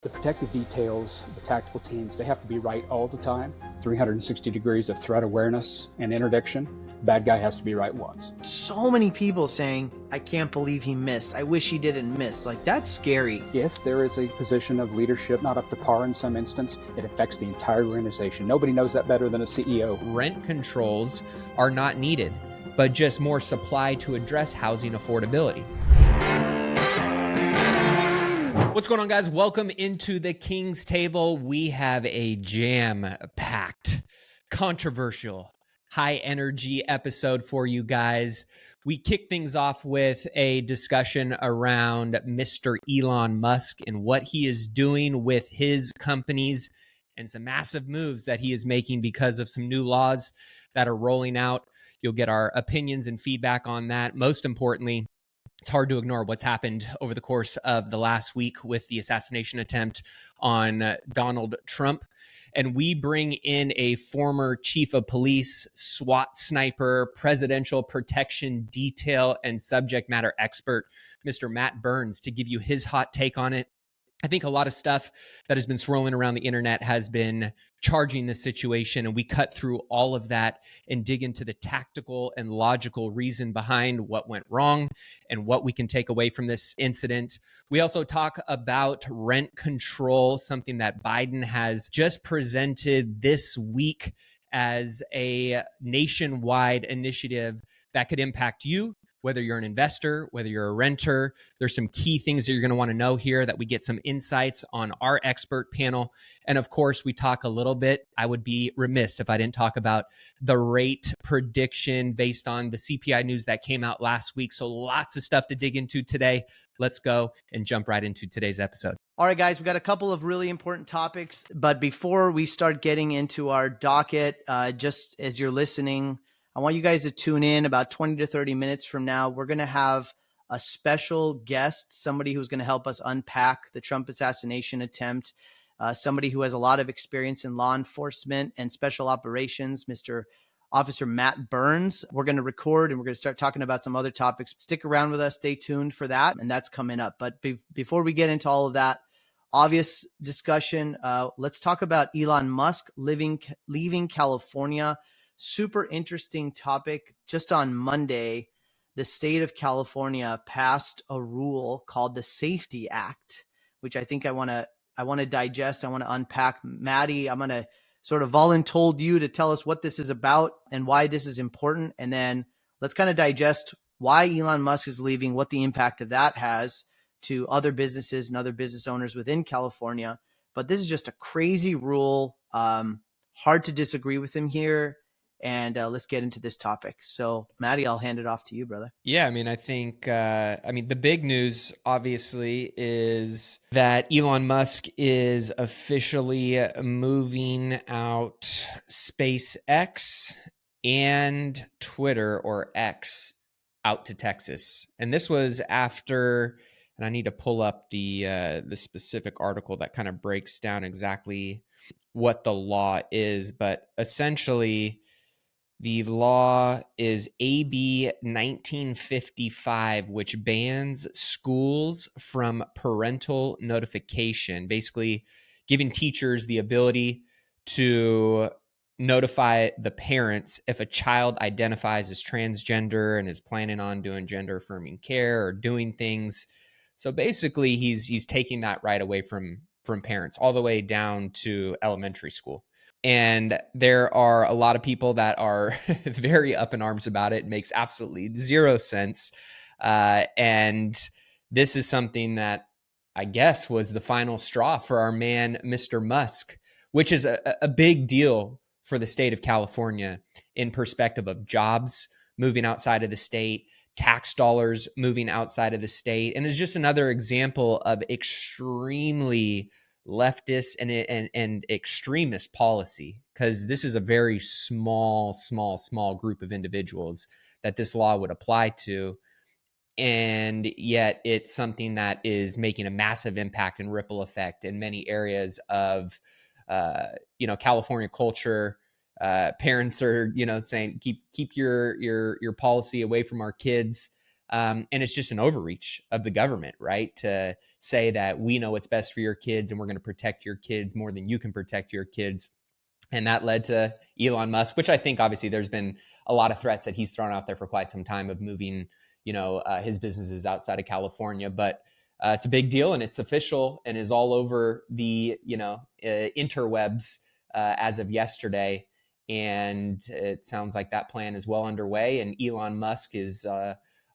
The protective details, the tactical teams, they have to be right all the time. 360 degrees of threat awareness and interdiction. Bad guy has to be right once. So many people saying, I can't believe he missed. I wish he didn't miss. Like, that's scary. If there is a position of leadership not up to par in some instance, it affects the entire organization. Nobody knows that better than a CEO. Rent controls are not needed, but just more supply to address housing affordability. What's going on, guys? Welcome into the King's Table. We have a jam-packed, controversial, high-energy episode for you guys. We kick things off with a discussion around Mr. Elon Musk and what he is doing with his companies and some massive moves that he is making because of some new laws that are rolling out. You'll get our opinions and feedback on that. Most importantly, it's hard to ignore what's happened over the course of the last week with the assassination attempt on Donald Trump. And we bring in a former chief of police, SWAT sniper, presidential protection detail, and subject matter expert, Mr. Matt Burns, to give you his hot take on it. I think a lot of stuff that has been swirling around the internet has been charging this situation, and we cut through all of that and dig into the tactical and logical reason behind what went wrong and what we can take away from this incident. We also talk about rent control, something that Biden has just presented this week as a nationwide initiative that could impact you, whether you're an investor, whether you're a renter. There's some key things that you're going to want to know here that we get some insights on our expert panel. And of course, we talk a little bit. I would be remiss if I didn't talk about the rate prediction based on the CPI news that came out last week. So lots of stuff to dig into today. Let's go and jump right into today's episode. All right, guys, we got a couple of really important topics. But before we start getting into our docket, just as you're listening, I want you guys to tune in about 20 to 30 minutes from now. We're going to have a special guest, somebody who's going to help us unpack the Trump assassination attempt, somebody who has a lot of experience in law enforcement and special operations, Mr. Officer Matt Burns. We're going to record and we're going to start talking about some other topics. Stick around with us. Stay tuned for that. And that's coming up. But before we get into all of that, obvious discussion, let's talk about Elon Musk leaving California. Super interesting topic. Just on Monday, the state of California passed a rule called the Safety Act, which I think I want to digest. I want to unpack. Maddie, I'm going to sort of voluntold you to tell us what this is about and why this is important. And then let's kind of digest why Elon Musk is leaving, what the impact of that has to other businesses and other business owners within California. But this is just a crazy rule. Hard to disagree with him here. And let's get into this topic. So, Maddie, I'll hand it off to you, brother. Yeah, I think the big news, obviously, is that Elon Musk is officially moving out SpaceX and Twitter, or X, out to Texas. And this was after, and I need to pull up the specific article that kind of breaks down exactly what the law is, but essentially, the law is AB 1955, which bans schools from parental notification, basically giving teachers the ability to notify the parents if a child identifies as transgender and is planning on doing gender affirming care or doing things. So basically, he's taking that right away from parents all the way down to elementary school. And there are a lot of people that are very up in arms about it. It makes absolutely zero sense. And this is something that I guess was the final straw for our man, Mr. Musk, which is a big deal for the state of California in perspective of jobs moving outside of the state, tax dollars moving outside of the state. And it's just another example of extremely leftist and extremist policy, because this is a very small group of individuals that this law would apply to. And yet it's something that is making a massive impact and ripple effect in many areas of, California culture. Parents are, saying, keep your policy away from our kids. And it's just an overreach of the government, right? To say that we know what's best for your kids and we're going to protect your kids more than you can protect your kids. And that led to Elon Musk, which I think obviously there's been a lot of threats that he's thrown out there for quite some time of moving, his businesses outside of California. But it's a big deal and it's official and is all over the, interwebs as of yesterday. And it sounds like that plan is well underway. And Elon Musk is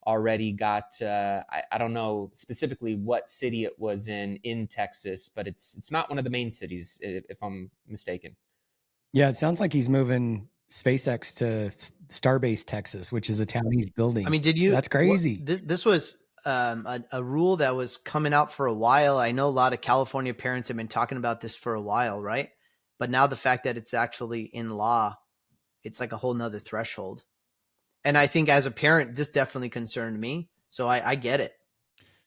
already got, I don't know specifically what city it was in Texas, but it's not one of the main cities, if I'm mistaken. Yeah, it sounds like he's moving SpaceX to Starbase, Texas, which is a town he's building. I mean, did you? That's crazy. This was a rule that was coming out for a while. I know a lot of California parents have been talking about this for a while, right? But now the fact that it's actually in law, it's like a whole nother threshold. And I think as a parent, this definitely concerned me. So I get it.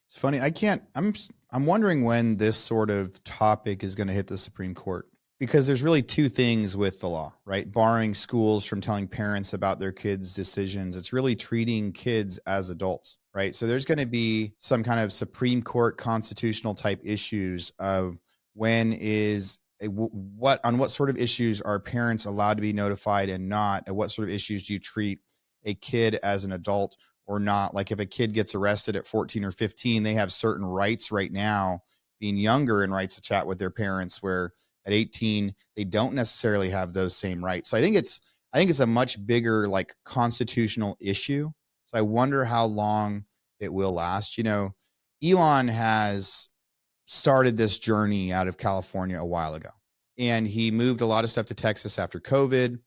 It's funny. I'm wondering when this sort of topic is going to hit the Supreme Court. Because there's really two things with the law, right? Barring schools from telling parents about their kids' decisions. It's really treating kids as adults, right? So there's going to be some kind of Supreme Court constitutional type issues of on what sort of issues are parents allowed to be notified and not, and what sort of issues do you treat a kid as an adult or not? Like if a kid gets arrested at 14 or 15, they have certain rights right now, being younger and rights to chat with their parents, where at 18, they don't necessarily have those same rights. So I think it's a much bigger like constitutional issue. So I wonder how long it will last. Elon has started this journey out of California a while ago, and he moved a lot of stuff to Texas after COVID.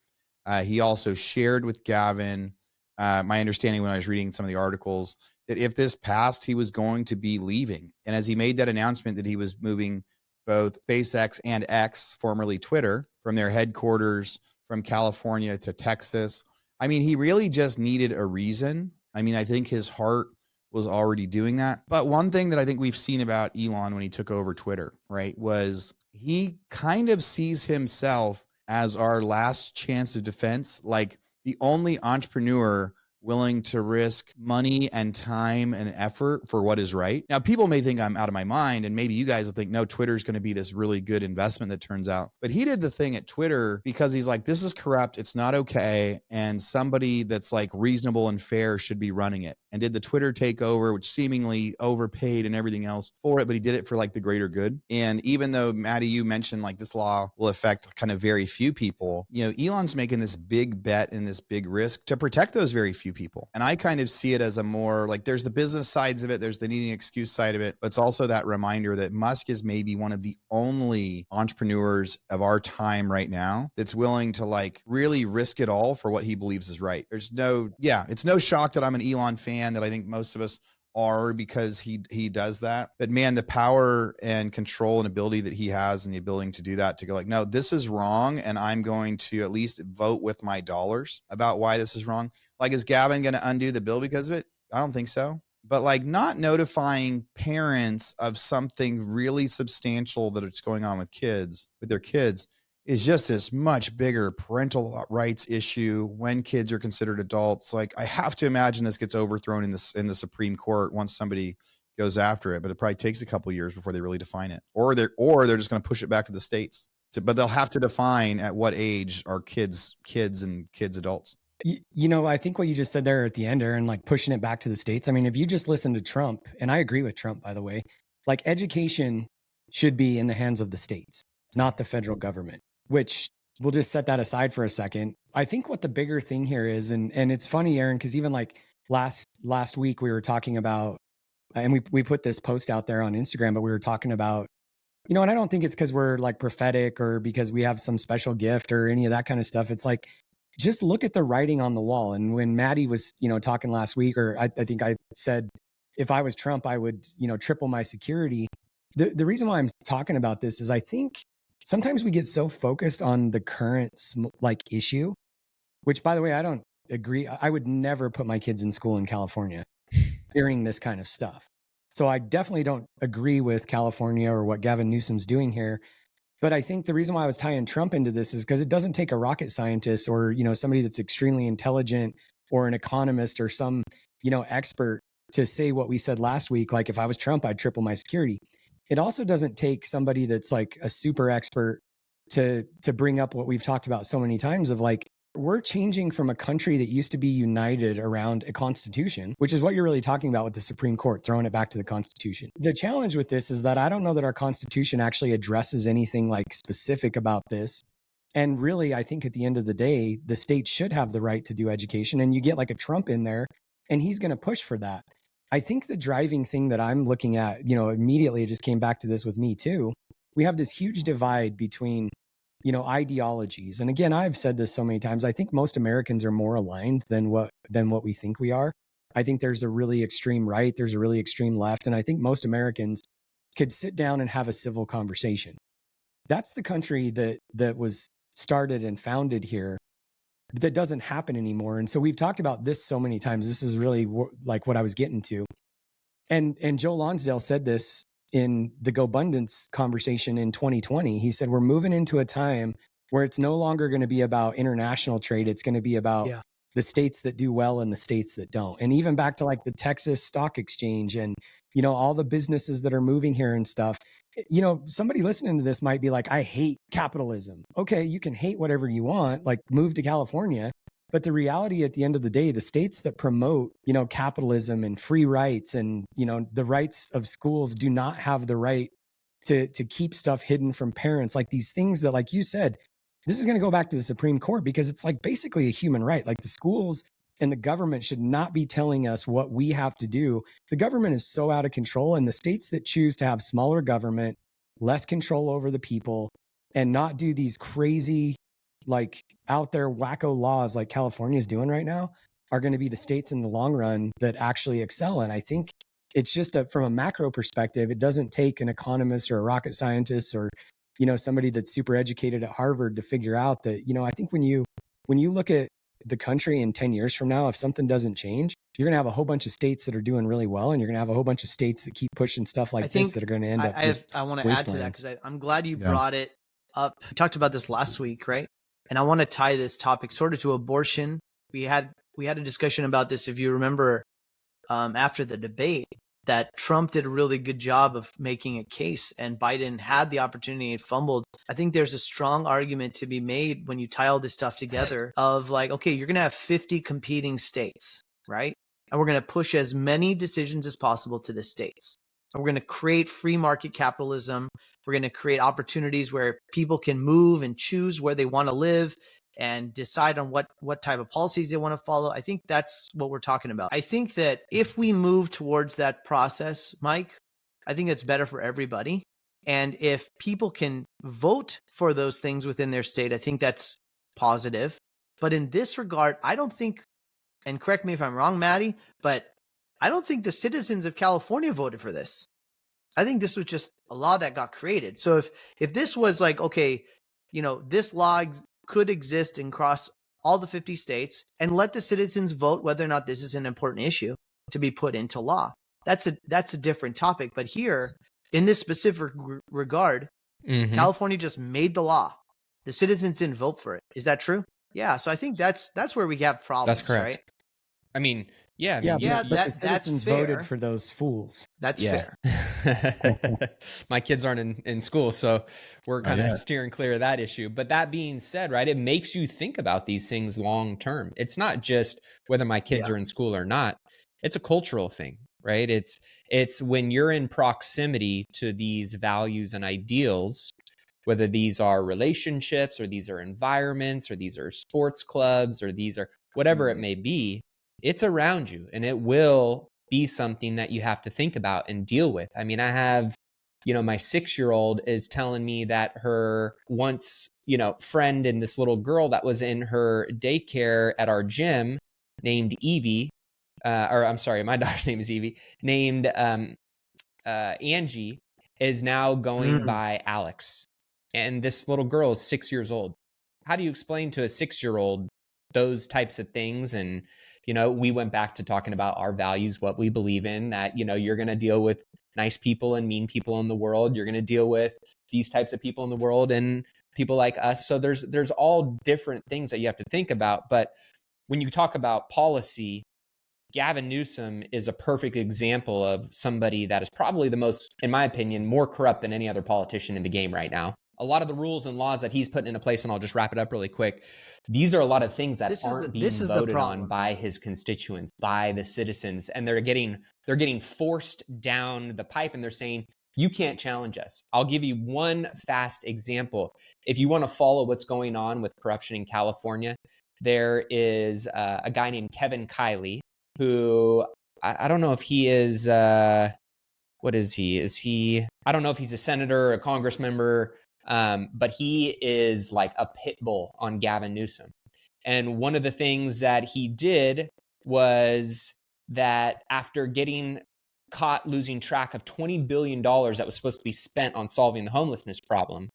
He also shared with Gavin, my understanding when I was reading some of the articles, that if this passed, he was going to be leaving. And as he made that announcement that he was moving both SpaceX and X, formerly Twitter, from their headquarters from California to Texas. I mean, he really just needed a reason. I mean, I think his heart was already doing that. But one thing that I think we've seen about Elon when he took over Twitter, right, was he kind of sees himself as our last chance of defense, like the only entrepreneur willing to risk money and time and effort for what is right. Now, people may think I'm out of my mind, and maybe you guys will think, no, Twitter is going to be this really good investment that turns out. But he did the thing at Twitter because he's like, this is corrupt. It's not okay. And somebody that's like reasonable and fair should be running it. And did the Twitter takeover, which seemingly overpaid and everything else for it, but he did it for like the greater good. And even though, Maddie, you mentioned like this law will affect kind of very few people, Elon's making this big bet and this big risk to protect those very few people. And I kind of see it as a more like, there's the business sides of it, there's the needing an excuse side of it, but it's also that reminder that Musk is maybe one of the only entrepreneurs of our time right now that's willing to like really risk it all for what he believes is right. It's no shock that I'm an Elon fan, that I think most of us are, because he does that. But man, the power and control and ability that he has, and the ability to do that, to go like, no, this is wrong, and I'm going to at least vote with my dollars about why this is wrong. Like, is Gavin going to undo the bill because of it? I don't think so. But like, not notifying parents of something really substantial that it's going on with their kids, is just this much bigger parental rights issue when kids are considered adults. Like, I have to imagine this gets overthrown in the Supreme Court once somebody goes after it, but it probably takes a couple of years before they really define it, or they're just going to push it back to the states. But they'll have to define at what age are kids and kids adults. I think what you just said there at the end, Aaron, like pushing it back to the states. I mean, if you just listen to Trump, and I agree with Trump, by the way, like education should be in the hands of the states, not the federal government. Which we'll just set that aside for a second. I think what the bigger thing here is, and it's funny, Aaron, because even like last week we were talking about, and we put this post out there on Instagram, but we were talking about, and I don't think it's because we're like prophetic or because we have some special gift or any of that kind of stuff. It's like, just look at the writing on the wall. And when Maddie was, talking last week, or I think I said, if I was Trump, I would, triple my security. The reason why I'm talking about this is I think sometimes we get so focused on the current issue, which, by the way, I don't agree. I would never put my kids in school in California hearing this kind of stuff. So I definitely don't agree with California or what Gavin Newsom's doing here. But I think the reason why I was tying Trump into this is because it doesn't take a rocket scientist or, somebody that's extremely intelligent or an economist or some, expert to say what we said last week. Like if I was Trump, I'd triple my security. It also doesn't take somebody that's like a super expert to bring up what we've talked about so many times of like, we're changing from a country that used to be united around a constitution, which is what you're really talking about with the Supreme Court, throwing it back to the Constitution. The challenge with this is that I don't know that our Constitution actually addresses anything like specific about this. And really, I think at the end of the day, the state should have the right to do education. And you get like a Trump in there and he's going to push for that. I think the driving thing that I'm looking at, immediately it just came back to this with me too. We have this huge divide between ideologies. And again, I've said this so many times. I think most Americans are more aligned than what we think we are. I think there's a really extreme right, there's a really extreme left, and I think most Americans could sit down and have a civil conversation. That's the country that was started and founded here. That doesn't happen anymore. And so we've talked about this so many times. This is really like what I was getting to. And Joe Lonsdale said this in the GoBundance conversation in 2020. He said, we're moving into a time where it's no longer going to be about international trade. It's going to be about the states that do well and the states that don't. And even back to like the Texas Stock Exchange and, all the businesses that are moving here and stuff. Somebody listening to this might be like, I hate capitalism. Okay, you can hate whatever you want, like move to California. But the reality at the end of the day, the states that promote, capitalism and free rights and, the rights of schools do not have the right to keep stuff hidden from parents. Like these things that, like you said, this is going to go back to the Supreme Court because it's like basically a human right. Like the schools and the government should not be telling us what we have to do. The government is so out of control, and the states that choose to have smaller government, less control over the people, and not do these crazy, like out there wacko laws like California is doing right now are going to be the states in the long run that actually excel. And I think it's just from a macro perspective, it doesn't take an economist or a rocket scientist or, somebody that's super educated at Harvard to figure out that, I think when you look at the country in 10 years from now, if something doesn't change, you're going to have a whole bunch of states that are doing really well. And you're going to have a whole bunch of states that keep pushing stuff like this that are going to end up I want to add to that because I'm glad you brought it up. We talked about this last week, right? And I want to tie this topic sort of to abortion. We had a discussion about this, if you remember, after the debate, that Trump did a really good job of making a case and Biden had the opportunity and fumbled. I think there's a strong argument to be made when you tie all this stuff together of like, okay, you're going to have 50 competing states, right? And we're going to push as many decisions as possible to the states. And we're going to create free market capitalism. We're going to create opportunities where people can move and choose where they want to live and decide on what type of policies they want to follow. I think that's what we're talking about. I think that if we move towards that process, Mike, I think it's better for everybody. And if people can vote for those things within their state, I think that's positive. But in this regard, I don't think, and correct me if I'm wrong, Maddie, but I don't think the citizens of California voted for this. I think this was just a law that got created. So if this was like, okay, this law could exist across all the 50 states and let the citizens vote whether or not this is an important issue to be put into law. That's a different topic. But here, in this specific regard, California just made the law. The citizens didn't vote for it. Is that true? Yeah. So I think that's where we have problems. That's correct. Right? I mean, but the citizens voted for those fools. That's fair. My kids aren't in school, so we're kind of steering clear of that issue. But that being said, right, it makes you think about these things long term. It's not just whether my kids are in school or not. It's a cultural thing, right? It's when you're in proximity to these values and ideals, whether these are relationships or these are environments or these are sports clubs or these are whatever it may be, it's around you and it will be something that you have to think about and deal with. I mean, I have, my 6-year-old is telling me that her once, friend and this little girl that was in her daycare at our gym named Evie, my daughter's name is Evie, named Angie, is now going by Alex. And this little girl is 6 years old. How do you explain to a 6-year-old those types of things? And we went back to talking about our values, what we believe in, that, you're going to deal with nice people and mean people in the world. You're going to deal with these types of people in the world and people like us. So there's all different things that you have to think about. But when you talk about policy, Gavin Newsom is a perfect example of somebody that is probably the most, in my opinion, more corrupt than any other politician in the game right now. A lot of the rules and laws that he's putting into place, and I'll just wrap it up really quick. These are a lot of things that aren't being voted on by his constituents, by the citizens, and they're getting forced down the pipe, and they're saying, you can't challenge us. I'll give you one fast example. If you want to follow what's going on with corruption in California, there is a guy named Kevin Kiley, who I don't know if he is, what is he? I don't know if he's a senator or a congress member, but he is like a pit bull on Gavin Newsom. And one of the things that he did was that after getting caught losing track of $20 billion that was supposed to be spent on solving the homelessness problem,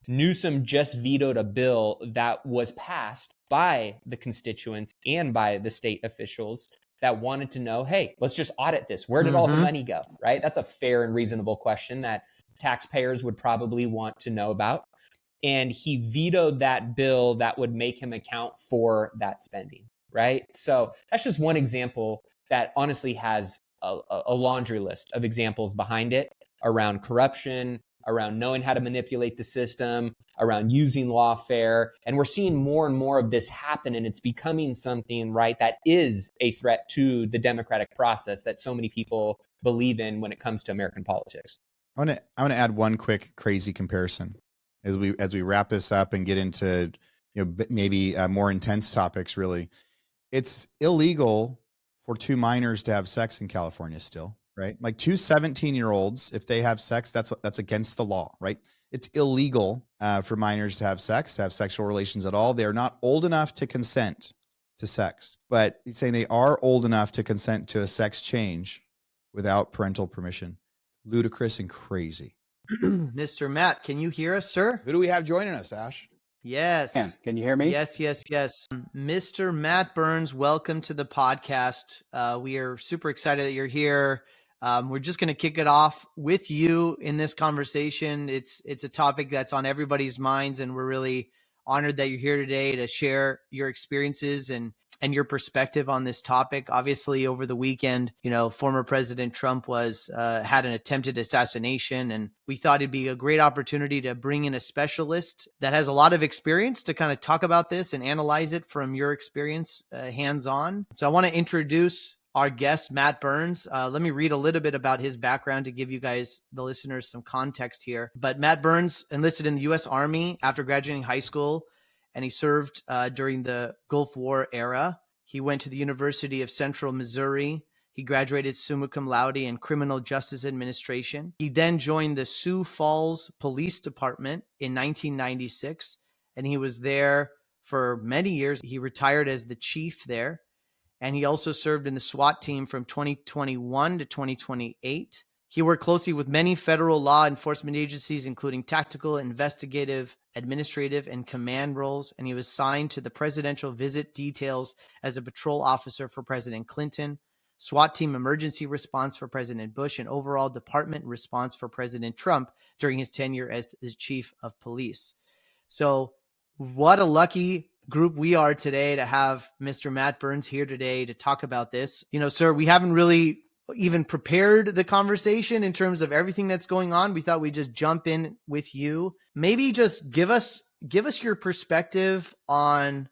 Newsom just vetoed a bill that was passed by the constituents and by the state officials that wanted to know, hey, let's just audit this. Where did all the money go, right? That's a fair and reasonable question that taxpayers would probably want to know about. And he vetoed that bill that would make him account for that spending, right? So that's just one example that honestly has a laundry list of examples behind it around corruption, around knowing how to manipulate the system, around using lawfare. And we're seeing more and more of this happen, and it's becoming something, right, that is a threat to the democratic process that so many people believe in when it comes to American politics. I want to add one quick crazy comparison as we wrap this up and get into maybe more intense topics. Really, it's illegal for two minors to have sex in California still, right? Like two 17-year-olds, if they have sex, that's against the law, right? It's illegal for minors to have sexual relations at all. They're not old enough to consent to sex, but he's saying they are old enough to consent to a sex change without parental permission. Ludicrous and crazy. Mr. Matt, can you hear us, sir? Who do we have joining us, Ash? Yes. Can you hear me? Yes. Mr. Matt Burns, welcome to the podcast. We are super excited that you're here. We're just going to kick it off with you in this conversation. It's a topic that's on everybody's minds, and we're really honored that you're here today to share your experiences and your perspective on this topic. Obviously, over the weekend, former President Trump had an attempted assassination, and we thought it'd be a great opportunity to bring in a specialist that has a lot of experience to kind of talk about this and analyze it from your experience, hands-on. So I want to introduce our guest, Matt Burns. Let me read a little bit about his background to give you guys, the listeners, some context here. But Matt Burns enlisted in the U.S. Army after graduating high school, and he served during the Gulf War era. He went to the University of Central Missouri. He graduated summa cum laude in Criminal Justice Administration. He then joined the Sioux Falls Police Department in 1996, and he was there for many years. He retired as the chief there, and he also served in the SWAT team from 2021 to 2028. He worked closely with many federal law enforcement agencies, including tactical, investigative, administrative, and command roles, and he was assigned to the presidential visit details as a patrol officer for President Clinton, SWAT team emergency response for President Bush, and overall department response for President Trump during his tenure as the chief of police. So what a lucky group we are today to have Mr. Matt Burns here today to talk about this. Sir, we haven't really even prepared the conversation in terms of everything that's going on. We thought we'd just jump in with you. Maybe just give us your perspective on,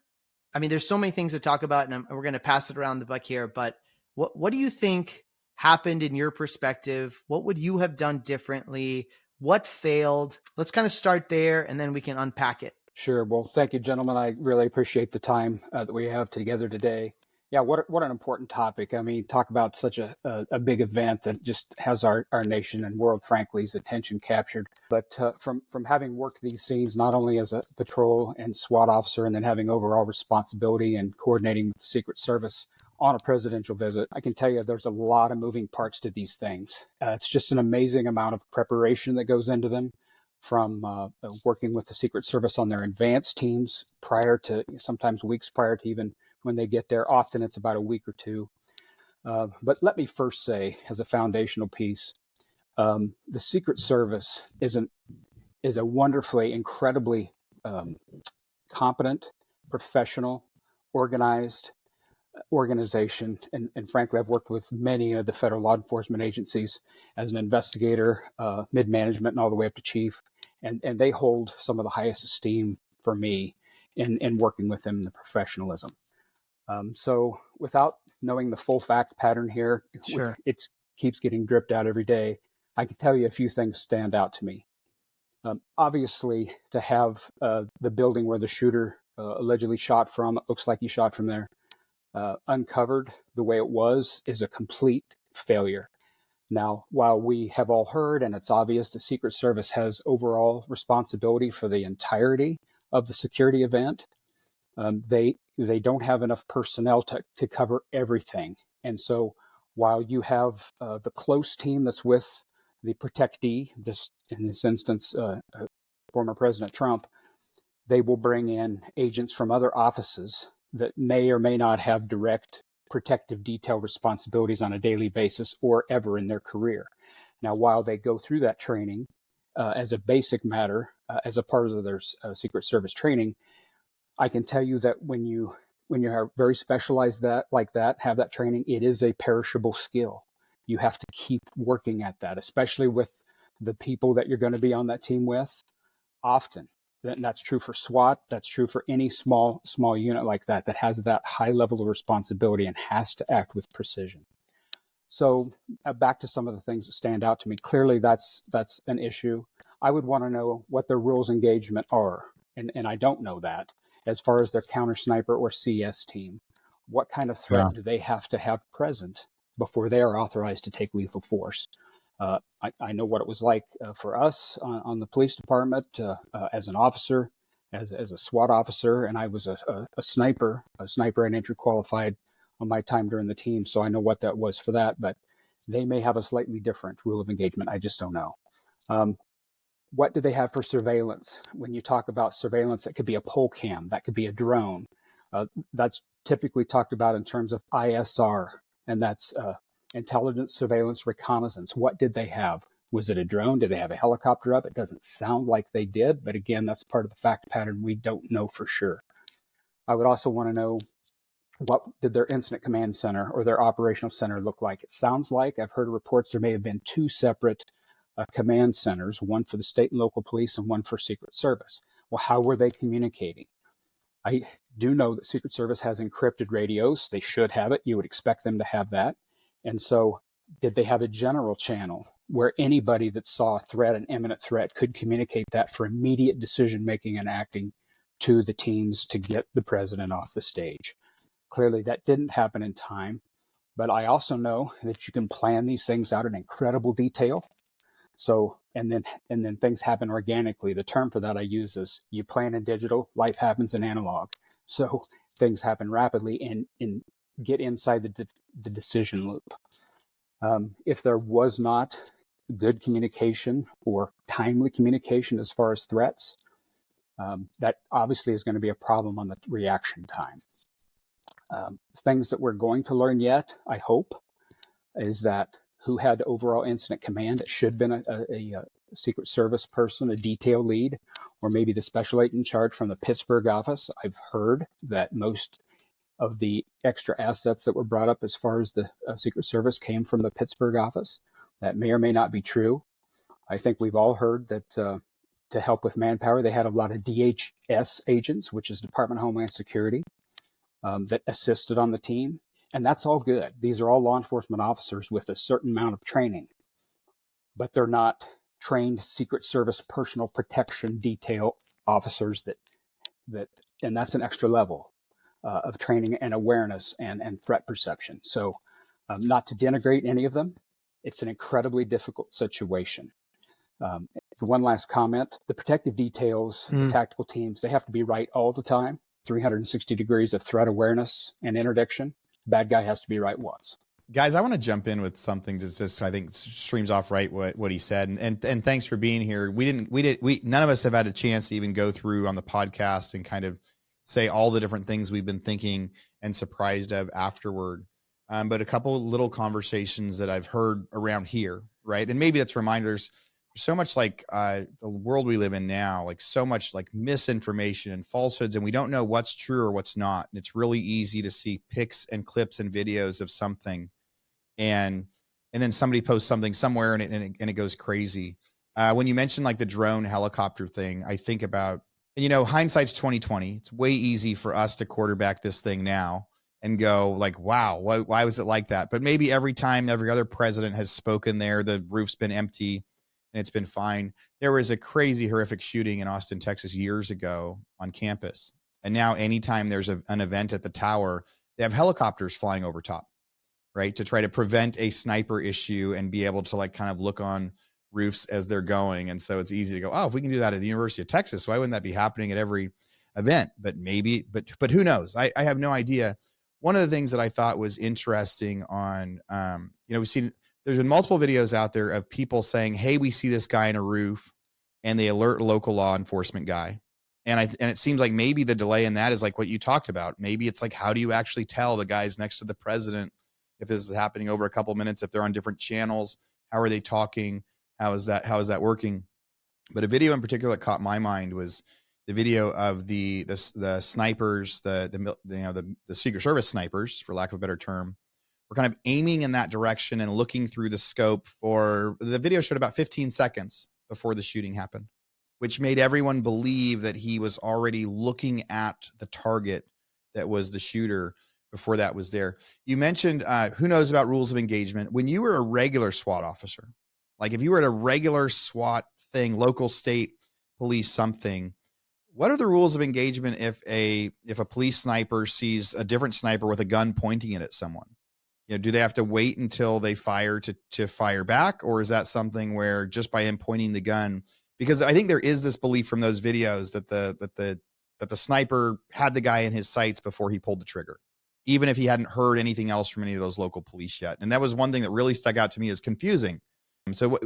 there's so many things to talk about, and we're going to pass it around the buck here, but what do you think happened in your perspective? What would you have done differently? What failed? Let's kind of start there, and then we can unpack it. Sure. Well, thank you, gentlemen. I really appreciate the time that we have together today. Yeah, what an important topic. Talk about such a big event that just has our nation and world, frankly's attention captured. But from having worked these scenes, not only as a patrol and SWAT officer, and then having overall responsibility and coordinating with the Secret Service on a presidential visit, I can tell you there's a lot of moving parts to these things. It's just an amazing amount of preparation that goes into them, from working with the Secret Service on their advanced teams prior to, sometimes weeks prior to even when they get there. Often it's about a week or two. But let me first say, as a foundational piece, the Secret Service is a wonderfully, incredibly competent, professional, organized, organization, and frankly, I've worked with many of the federal law enforcement agencies as an investigator, mid-management, and all the way up to chief, and they hold some of the highest esteem for me in working with them in the professionalism. So without knowing the full fact pattern here, Sure. it keeps getting dripped out every day. I can tell you a few things stand out to me. Obviously, to have the building where the shooter allegedly shot from, it looks like he shot from there, uncovered the way it was is a complete failure. Now, while we have all heard, and it's obvious, the Secret Service has overall responsibility for the entirety of the security event, they don't have enough personnel to cover everything. And so while you have the close team that's with the protectee, in this instance, former President Trump, they will bring in agents from other offices that may or may not have direct protective detail responsibilities on a daily basis or ever in their career. Now, while they go through that training as a basic matter, as a part of their Secret Service training, I can tell you that when you are very specialized like that, have that training, it is a perishable skill. You have to keep working at that, especially with the people that you're going to be on that team with often. And that's true for SWAT. That's true for any small unit like that has that high level of responsibility and has to act with precision. So back to some of the things that stand out to me. Clearly, that's an issue. I would want to know what their rules of engagement are, and I don't know that. As far as their counter sniper or CS team, what kind of threat do they have to have present before they are authorized to take lethal force? I know what it was like for us on the police department as an officer, as a SWAT officer, and I was a sniper and entry qualified on my time during the team, so I know what that was for that. But they may have a slightly different rule of engagement. I just don't know. What do they have for surveillance? When you talk about surveillance, that could be a pole cam, that could be a drone. That's typically talked about in terms of ISR, and that's intelligence, surveillance, reconnaissance. What did they have? Was it a drone? Did they have a helicopter up? It doesn't sound like they did, but again, that's part of the fact pattern. We don't know for sure. I would also want to know, what did their incident command center or their operational center look like? It sounds like, I've heard reports, there may have been two separate command centers, one for the state and local police and one for Secret Service. Well, how were they communicating? I do know that Secret Service has encrypted radios. They should have it. You would expect them to have that. And so did they have a general channel where anybody that saw a threat, an imminent threat, could communicate that for immediate decision making and acting to the teams to get the president off the stage? Clearly, that didn't happen in time. But I also know that you can plan these things out in incredible detail. So, and then things happen organically. The term for that I use is, you plan in digital, life happens in analog. So things happen rapidly and get inside the decision loop. If there was not good communication or timely communication as far as threats, that obviously is going to be a problem on the reaction time. Things that we're going to learn yet, I hope, is that who had overall incident command. It should have been a Secret Service person, a detail lead, or maybe the special agent in charge from the Pittsburgh office. I've heard that most of the extra assets that were brought up as far as the Secret Service came from the Pittsburgh office. That may or may not be true. I think we've all heard that to help with manpower, they had a lot of DHS agents, which is Department of Homeland Security, that assisted on the team. And that's all good. These are all law enforcement officers with a certain amount of training, but they're not trained Secret Service personal protection detail officers and that's an extra level of training and awareness and threat perception. So not to denigrate any of them, it's an incredibly difficult situation. One last comment, the protective details, the tactical teams, they have to be right all the time, 360 degrees of threat awareness and interdiction. Bad guy has to be right once. Guys, I want to jump in with something just I think streams off right what he said, and thanks for being here. We none of us have had a chance to even go through on the podcast and kind of say all the different things we've been thinking and surprised of afterward. But a couple little conversations that I've heard around here, right? And maybe that's reminders. so much like the world we live in now, like so much like misinformation and falsehoods, and we don't know what's true or what's not. And it's really easy to see pics and clips and videos of something, and then somebody posts something somewhere, and it goes crazy. When you mentioned like the drone helicopter thing, I think about, and hindsight's 2020. It's way easy for us to quarterback this thing now and go like, wow, why was it like that? But maybe every time every other president has spoken there, the roof's been empty and it's been fine. There was a crazy, horrific shooting in Austin, Texas years ago on campus. And now anytime there's an event at the tower, they have helicopters flying over top, right? To try to prevent a sniper issue and be able to like kind of look on roofs as they're going. And so it's easy to go, oh, if we can do that at the University of Texas, why wouldn't that be happening at every event? But maybe, but who knows? I have no idea. One of the things that I thought was interesting on, we've seen, there's been multiple videos out there of people saying, hey, we see this guy in a roof, and they alert a local law enforcement guy. And it seems like maybe the delay in that is like what you talked about. Maybe it's like, how do you actually tell the guys next to the president if this is happening over a couple minutes, if they're on different channels? How are they talking? How is that working? But a video in particular that caught my mind was the video of the snipers, the Secret Service snipers, for lack of a better term, were kind of aiming in that direction and looking through the scope for, the video showed about 15 seconds before the shooting happened, which made everyone believe that he was already looking at the target that was the shooter before that was there. You mentioned, who knows about rules of engagement. When you were a regular SWAT officer, like if you were at a regular SWAT thing, local, state police, something, what are the rules of engagement if a police sniper sees a different sniper with a gun pointing it at someone? Do they have to wait until they fire to fire back? Or is that something where just by him pointing the gun, because I think there is this belief from those videos that the sniper had the guy in his sights before he pulled the trigger, even if he hadn't heard anything else from any of those local police yet. And that was one thing that really stuck out to me as confusing. So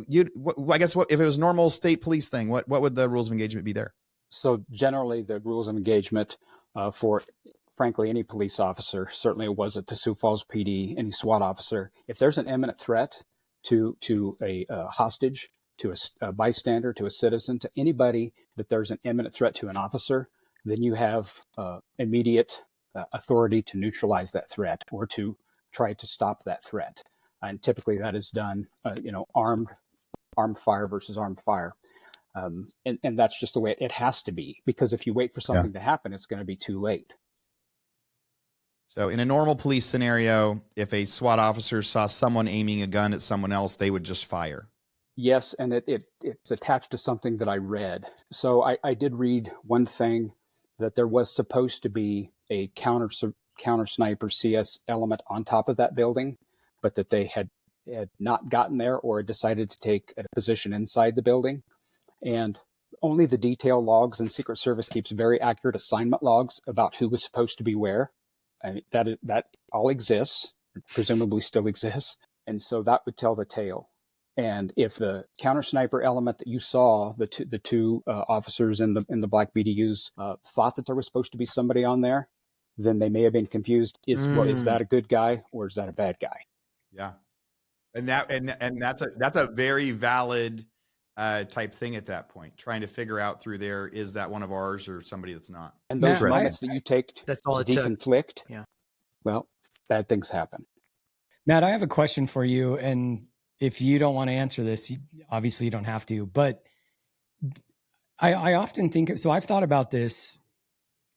I guess if it was normal state police thing, what would the rules of engagement be there? So generally the rules of engagement for, frankly, any police officer, certainly it was at the Sioux Falls PD, any SWAT officer, if there's an imminent threat to a hostage, to a bystander, to a citizen, to anybody, that there's an imminent threat to an officer, then you have immediate authority to neutralize that threat or to try to stop that threat. And typically that is done, armed fire versus armed fire. And that's just the way it has to be, because if you wait for something to happen, it's going to be too late. So in a normal police scenario, if a SWAT officer saw someone aiming a gun at someone else, they would just fire. Yes, and it's attached to something that I read. So I did read one thing, that there was supposed to be a counter sniper CS element on top of that building, but that they had not gotten there or decided to take a position inside the building. And only the detail logs, and Secret Service keeps very accurate assignment logs about who was supposed to be where. And that all exists, presumably still exists. And so that would tell the tale. And if the counter sniper element that you saw, the two officers in the black BDUs thought that there was supposed to be somebody on there, then they may have been confused. Is that a good guy or is that a bad guy? Yeah, and that's a very valid type thing at that point. Trying to figure out through there, is that one of ours or somebody that's not? And those moments that you take that's all to deconflict, well, bad things happen. Matt, I have a question for you, and if you don't want to answer this, obviously you don't have to, but I often think, so I've thought about this,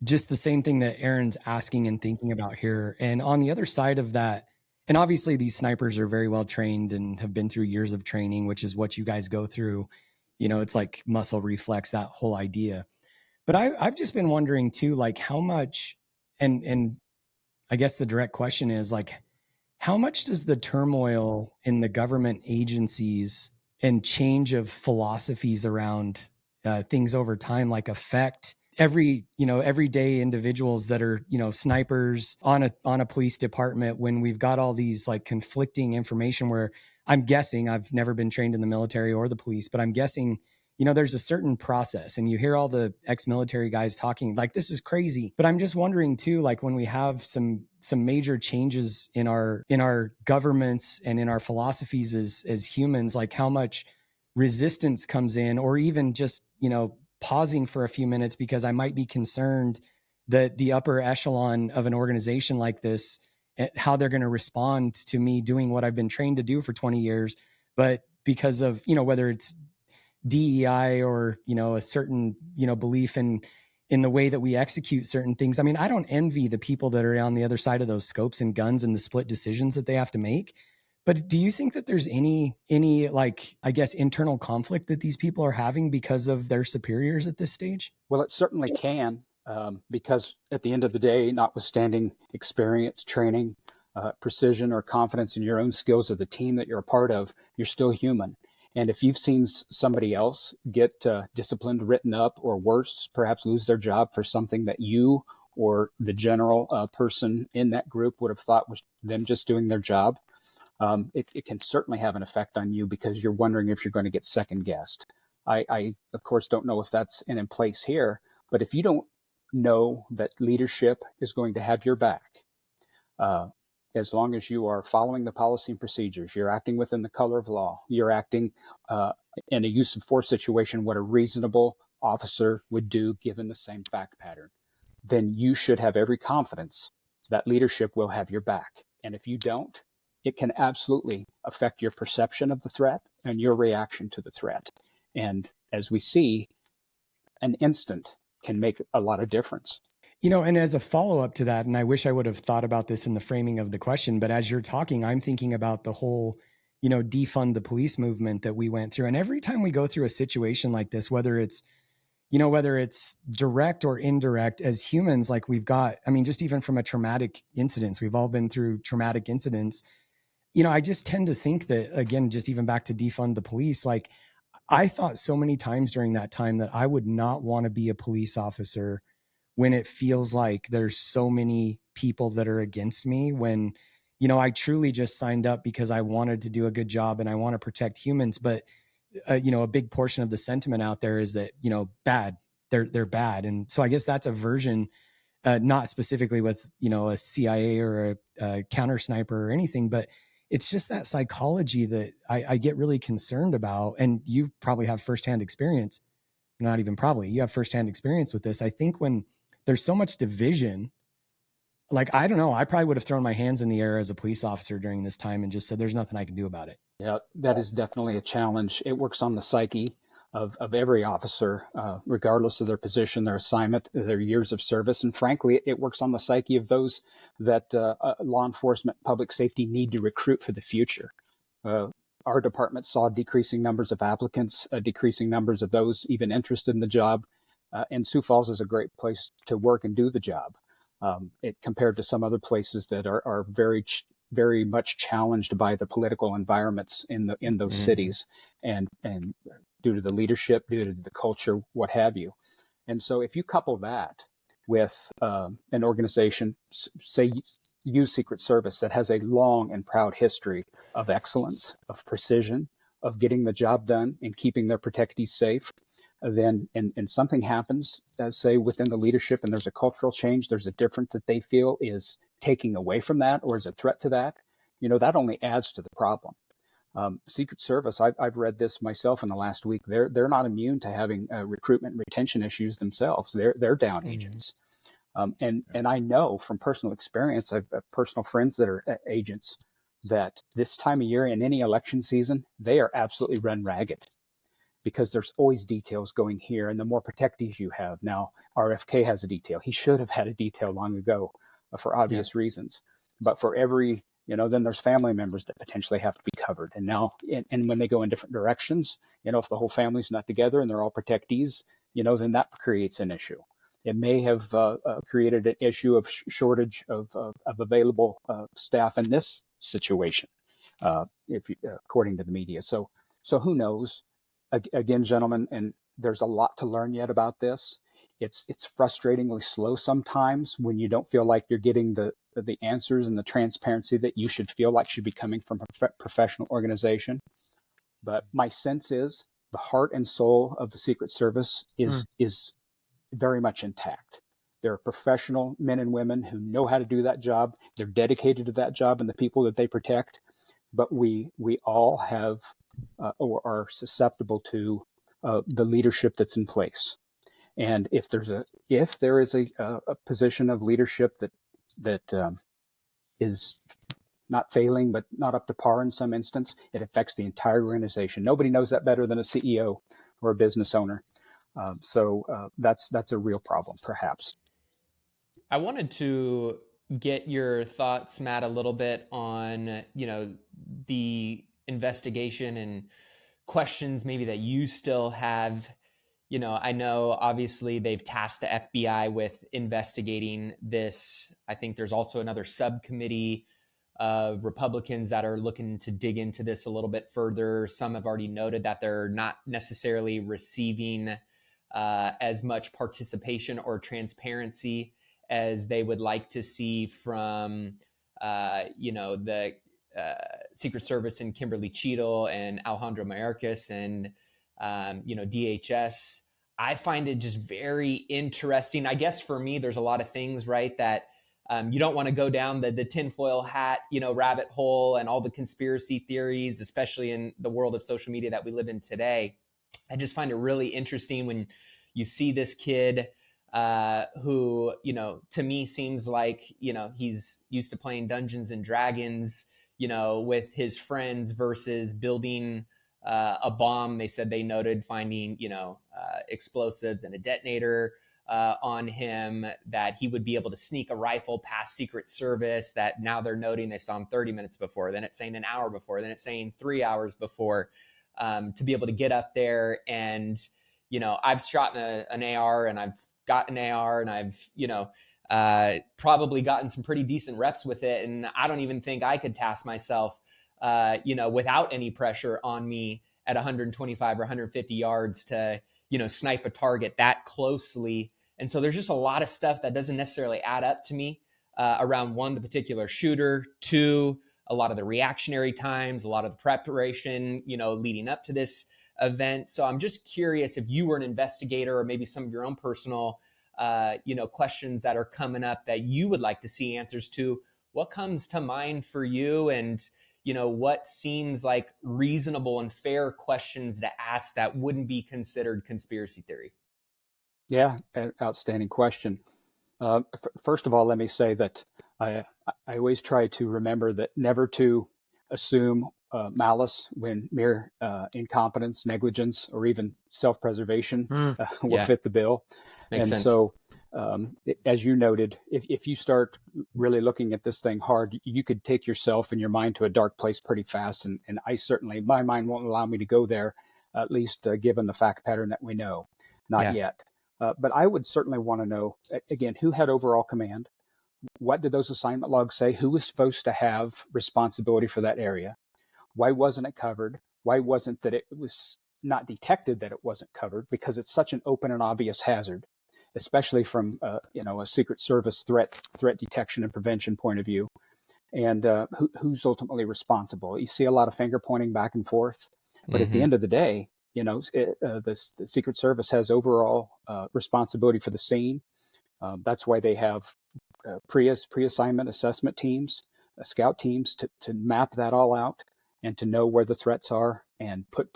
just the same thing that Aaron's asking and thinking about here. And on the other side of that, and obviously these snipers are very well trained and have been through years of training, which is what you guys go through. It's like muscle reflex, that whole idea. But I've just been wondering too, like how much, and I guess the direct question is like, how much does the turmoil in the government agencies and change of philosophies around things over time, like affect everyday individuals that are, snipers on a police department, when we've got all these like conflicting information where I'm guessing, I've never been trained in the military or the police, but I'm guessing, there's a certain process, and you hear all the ex-military guys talking like, this is crazy. But I'm just wondering too, like when we have some major changes in our governments and in our philosophies as humans, like how much resistance comes in, or even just, pausing for a few minutes because I might be concerned that the upper echelon of an organization like this, how they're going to respond to me doing what I've been trained to do for 20 years. But because of, whether it's DEI or, a certain, belief in the way that we execute certain things. I mean, I don't envy the people that are on the other side of those scopes and guns and the split decisions that they have to make. But do you think that there's any like, I guess, internal conflict that these people are having because of their superiors at this stage? Well, it certainly can, because at the end of the day, notwithstanding experience, training, precision, or confidence in your own skills of the team that you're a part of, you're still human. And if you've seen somebody else get disciplined, written up, or worse, perhaps lose their job for something that you or the general person in that group would have thought was them just doing their job, it can certainly have an effect on you because you're wondering if you're going to get second guessed. I, of course, don't know if that's in place here, but if you don't know that leadership is going to have your back, as long as you are following the policy and procedures, you're acting within the color of law, you're acting in a use of force situation, what a reasonable officer would do given the same fact pattern, then you should have every confidence that leadership will have your back. And if you don't, it can absolutely affect your perception of the threat and your reaction to the threat. And as we see, an instant can make a lot of difference. And as a follow-up to that, and I wish I would have thought about this in the framing of the question, but as you're talking, I'm thinking about the whole, defund the police movement that we went through. And every time we go through a situation like this, whether it's direct or indirect, as humans, like we've got, I mean, just even from a traumatic incidents, we've all been through traumatic incidents. I just tend to think that, again, just even back to defund the police, like I thought so many times during that time that I would not want to be a police officer when it feels like there's so many people that are against me, when, I truly just signed up because I wanted to do a good job and I want to protect humans. But, a big portion of the sentiment out there is that, bad, they're bad. And so I guess that's a version, not specifically with, a CIA or a counter sniper or anything, but it's just that psychology that I get really concerned about. And you probably have firsthand experience, not even probably, you have firsthand experience with this. I think when there's so much division, like, I don't know, I probably would have thrown my hands in the air as a police officer during this time and just said, there's nothing I can do about it. Yeah, that is definitely a challenge. It works on the psyche of every officer, regardless of their position, their assignment, their years of service. And frankly, it works on the psyche of those that law enforcement, public safety need to recruit for the future. Our department saw decreasing numbers of applicants, decreasing numbers of those even interested in the job. And Sioux Falls is a great place to work and do the job. It compared to some other places that are very, very much challenged by the political environments in those cities, and due to the leadership, due to the culture, what have you. And so if you couple that with an organization, say use Secret Service, that has a long and proud history of excellence, of precision, of getting the job done and keeping their protectees safe, then and something happens, say within the leadership, and there's a cultural change, there's a difference that they feel is taking away from that or is a threat to that, that only adds to the problem. Secret Service, I've read this myself in the last week. They're not immune to having recruitment and retention issues themselves. They're down agents, and I know from personal experience, I've personal friends that are agents, that this time of year in any election season, they are absolutely run ragged, because there's always details going here, and the more protectees you have. Now, RFK has a detail. He should have had a detail long ago for obvious reasons. But for every, then there's family members that potentially have to be covered. And now, and when they go in different directions, if the whole family's not together and they're all protectees, then that creates an issue. It may have created an issue of shortage of available staff in this situation, according to the media. So who knows? Again, gentlemen, and there's a lot to learn yet about this. It's frustratingly slow sometimes when you don't feel like you're getting the answers and the transparency that you should feel like should be coming from a professional organization. But my sense is the heart and soul of the Secret Service is very much intact. There are professional men and women who know how to do that job. They're dedicated to that job and the people that they protect. But we all have or are susceptible to the leadership that's in place. And if there is a position of leadership that is not failing, but not up to par in some instance, it affects the entire organization. Nobody knows that better than a CEO or a business owner. So that's a real problem, perhaps. I wanted to get your thoughts, Matt, a little bit on, the investigation and questions maybe that you still have. I know obviously they've tasked the FBI with investigating this. I think there's also another subcommittee of Republicans that are looking to dig into this a little bit further. Some have already noted that they're not necessarily receiving as much participation or transparency as they would like to see from, the Secret Service and Kimberly Cheadle and Alejandro Mayorkas and, DHS. I find it just very interesting. I guess for me, there's a lot of things, right, that you don't want to go down the tinfoil hat, rabbit hole and all the conspiracy theories, especially in the world of social media that we live in today. I just find it really interesting when you see this kid who, to me seems like, he's used to playing Dungeons and Dragons, with his friends versus building a bomb. They said they noted finding, explosives and a detonator on him, that he would be able to sneak a rifle past Secret Service, that now they're noting they saw him 30 minutes before, then it's saying an hour before, then it's saying 3 hours before, to be able to get up there. And, I've shot an AR and I've got an AR and I've, probably gotten some pretty decent reps with it. And I don't even think I could task myself, without any pressure on me at 125 or 150 yards to, snipe a target that closely. And so there's just a lot of stuff that doesn't necessarily add up to me around, one, the particular shooter, two, a lot of the reactionary times, a lot of the preparation, leading up to this event. So I'm just curious if you were an investigator or maybe some of your own personal, questions that are coming up that you would like to see answers to. What comes to mind for you, and what seems like reasonable and fair questions to ask that wouldn't be considered conspiracy theory? Yeah, outstanding question. First of all, let me say that I always try to remember that never to assume malice when mere incompetence, negligence, or even self-preservation will fit the bill. Makes sense. So, as you noted, if you start really looking at this thing hard, you could take yourself and your mind to a dark place pretty fast. And my mind won't allow me to go there, at least given the fact pattern that we know. Not yet. But I would certainly want to know, again, who had overall command? What did those assignment logs say? Who was supposed to have responsibility for that area? Why wasn't it covered? Why wasn't that it was not detected that it wasn't covered? Because it's such an open and obvious hazard, especially from a Secret Service threat detection and prevention point of view. And who's ultimately responsible? You see a lot of finger pointing back and forth, but at the end of the day, the Secret Service has overall responsibility for the scene. That's why they have pre-assignment assessment teams, scout teams to map that all out and to know where the threats are and put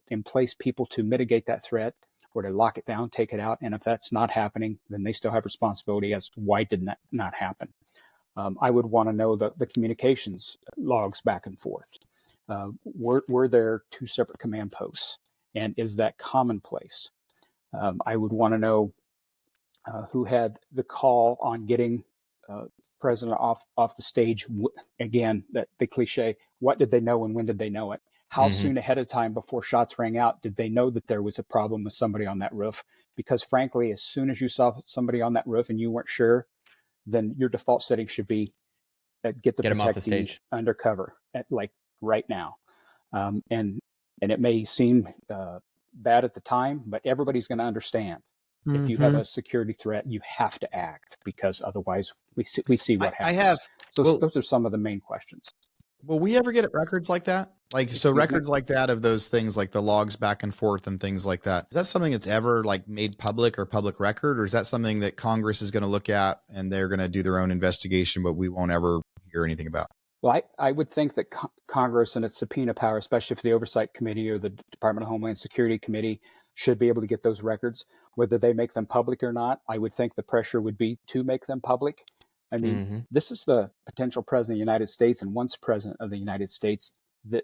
in place people to mitigate that threat or to lock it down, take it out. And if that's not happening, then they still have responsibility as to why did that not happen. I would want to know the communications logs back and forth. Were there two separate command posts? And is that commonplace? I would want to know who had the call on getting president off the stage. Again, the cliche, what did they know and when did they know it? How soon ahead of time before shots rang out did they know that there was a problem with somebody on that roof? Because frankly, as soon as you saw somebody on that roof and you weren't sure, then your default setting should be get them off the stage undercover, like right now. And it may seem bad at the time, but everybody's going to understand. If you have a security threat, you have to act, because otherwise we see what happens. Those are some of the main questions. Will we ever get records like that? Records like that of those things, like the logs back and forth and things like that. Is that something that's ever made public or public record? Or is that something that Congress is going to look at and they're going to do their own investigation, but we won't ever hear anything about? Well, I would think that Congress and its subpoena power, especially for the Oversight Committee or the Department of Homeland Security Committee, should be able to get those records. Whether they make them public or not, I would think the pressure would be to make them public. I mean, this is the potential president of the United States, and once president of the United States, the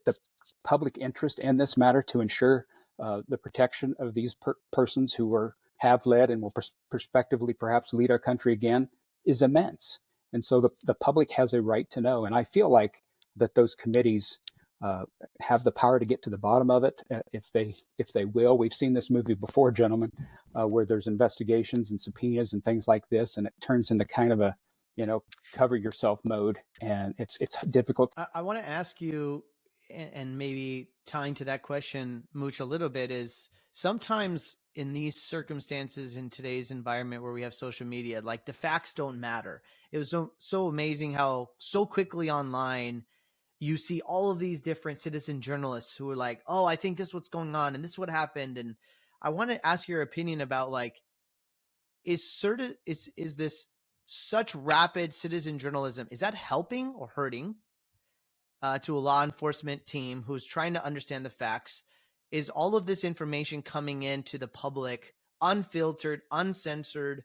public interest in this matter to ensure the protection of these persons who have led and will prospectively perhaps lead our country again is immense. And so the public has a right to know. And I feel like that those committees have the power to get to the bottom of it if they will. We've seen this movie before, gentlemen, where there's investigations and subpoenas and things like this, and it turns into kind of a cover yourself mode, and it's difficult. I want to ask you, and maybe tying to that question, Mooch, a little bit, is sometimes in these circumstances in today's environment where we have social media, like the facts don't matter. It was so amazing how so quickly online you see all of these different citizen journalists who are like, oh, I think this is what's going on and this is what happened. And I want to ask your opinion about, like, is this such rapid citizen journalism, is that helping or hurting to a law enforcement team who's trying to understand the facts? Is all of this information coming into the public unfiltered, uncensored,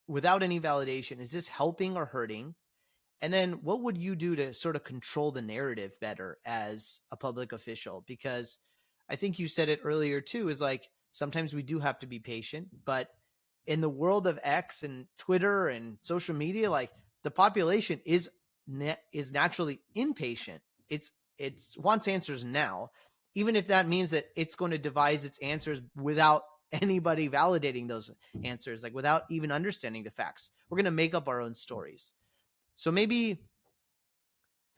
without any validation? Is this helping or hurting? And then what would you do to sort of control the narrative better as a public official? Because I think you said it earlier too, is like, sometimes we do have to be patient, but in the world of X and Twitter and social media, like, the population is naturally impatient. It wants answers now, even if that means that it's going to devise its answers without anybody validating those answers, like without even understanding the facts. We're going to make up our own stories. So maybe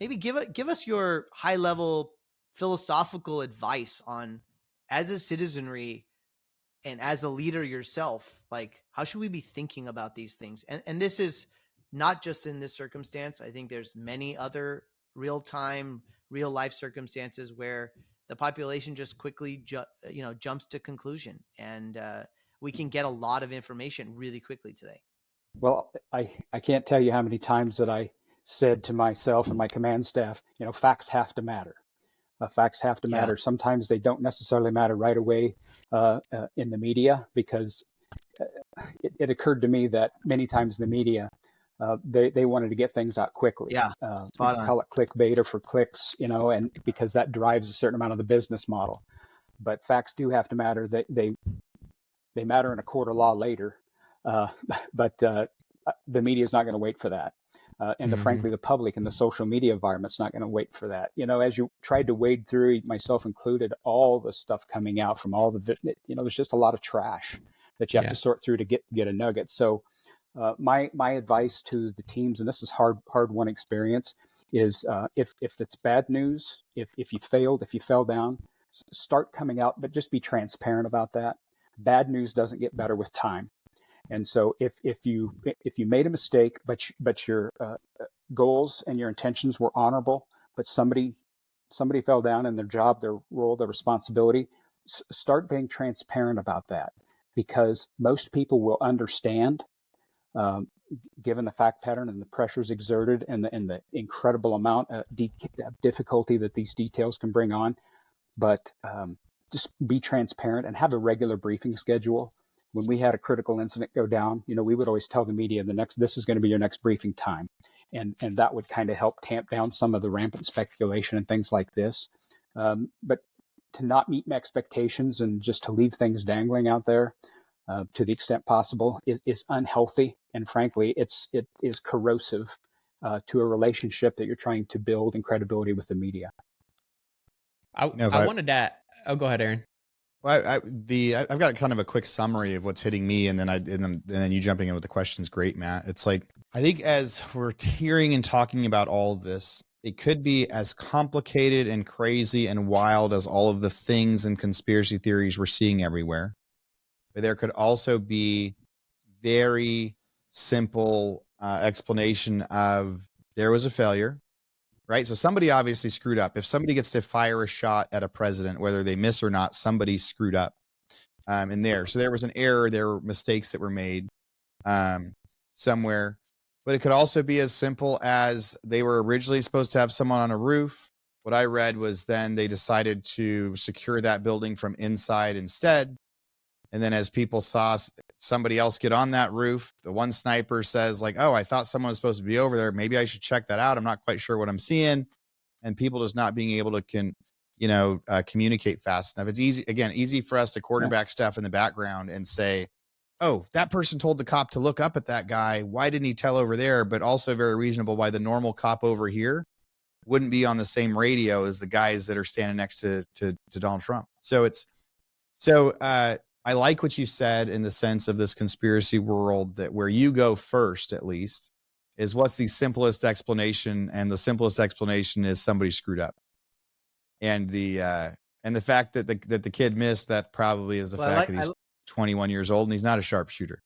give us your high level philosophical advice on, as a citizenry and as a leader yourself, like, how should we be thinking about these things? And this is not just in this circumstance. I think there's many other real-time, real-life circumstances where the population just quickly jumps to conclusion, and we can get a lot of information really quickly today. Well, I can't tell you how many times that I said to myself and my command staff, facts have to matter. Facts have to matter. Sometimes they don't necessarily matter right away in the media, because it occurred to me that many times in the media, they wanted to get things out quickly. Yeah, call it clickbait or for clicks, and because that drives a certain amount of the business model. But facts do have to matter. They matter in a court of law later, but the media is not going to wait for that. And frankly, the public and the social media environment's not going to wait for that. As you tried to wade through, myself included, all the stuff coming out from all the, there's just a lot of trash that you have to sort through to get a nugget. So my advice to the teams, and this is hard won experience, is if it's bad news, if you failed, if you fell down, start coming out, but just be transparent about that. Bad news doesn't get better with time. And so if you made a mistake, but your goals and your intentions were honorable, but somebody fell down in their job, their role, their responsibility, start being transparent about that, because most people will understand, given the fact pattern and the pressures exerted and the incredible amount of difficulty that these details can bring on. But just be transparent and have a regular briefing schedule. When we had a critical incident go down, we would always tell the media this is going to be your next briefing time. And that would kind of help tamp down some of the rampant speculation and things like this. But to not meet expectations and just to leave things dangling out there to the extent possible is unhealthy. And frankly, it is corrosive to a relationship that you're trying to build in credibility with the media. I wanted to. Oh, go ahead, Aaron. Well, I've got kind of a quick summary of what's hitting me, and then you jumping in with the questions. Great, Matt. It's like, I think as we're hearing and talking about all of this, it could be as complicated and crazy and wild as all of the things and conspiracy theories we're seeing everywhere. But there could also be very simple explanation of there was a failure. Right. So somebody obviously screwed up. If somebody gets to fire a shot at a president, whether they miss or not, somebody screwed up in there. So there was an error. There were mistakes that were made somewhere. but it could also be as simple as they were originally supposed to have someone on a roof. What I read was then they decided to secure that building from inside instead. And then as people saw somebody else get on that roof, the one sniper says like, oh, I thought someone was supposed to be over there. Maybe I should check that out. I'm not quite sure what I'm seeing. And people just not being able to communicate fast enough. It's easy for us to quarterback stuff in the background and say, oh, that person told the cop to look up at that guy. Why didn't he tell over there? But also very reasonable why the normal cop over here wouldn't be on the same radio as the guys that are standing next to Donald Trump. So I like what you said in the sense of this conspiracy world, that where you go first, at least, is what's the simplest explanation. And the simplest explanation is somebody screwed up. And the fact that the kid missed, that probably is the fact that he's 21 years old and he's not a sharpshooter.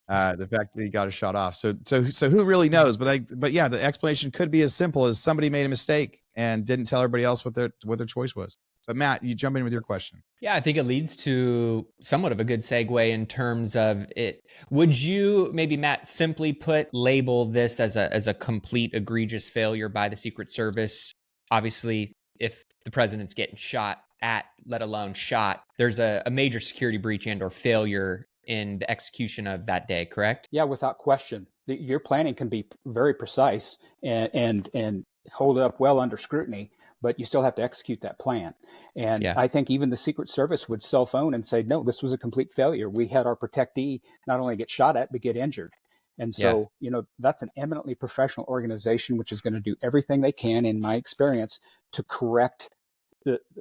The fact that he got a shot off. So who really knows? But yeah, the explanation could be as simple as somebody made a mistake and didn't tell everybody else what their choice was. But Matt, you jump in with your question. Yeah, I think it leads to somewhat of a good segue in terms of it. Would you maybe, Matt, simply label this as a complete egregious failure by the Secret Service? Obviously, if the president's getting shot at, let alone shot, there's a major security breach and or failure in the execution of that day, correct? Yeah, without question. Your planning can be very precise and hold up well under scrutiny, but you still have to execute that plan. And I think even the Secret Service would self-own and say, no, this was a complete failure. We had our protectee not only get shot at, but get injured. And so, that's an eminently professional organization, which is going to do everything they can, in my experience, to correct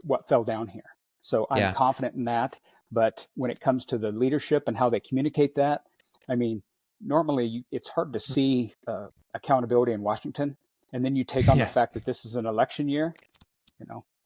what fell down here. So I'm confident in that. But when it comes to the leadership and how they communicate that, I mean, normally it's hard to see accountability in Washington. And then you take on the fact that this is an election year,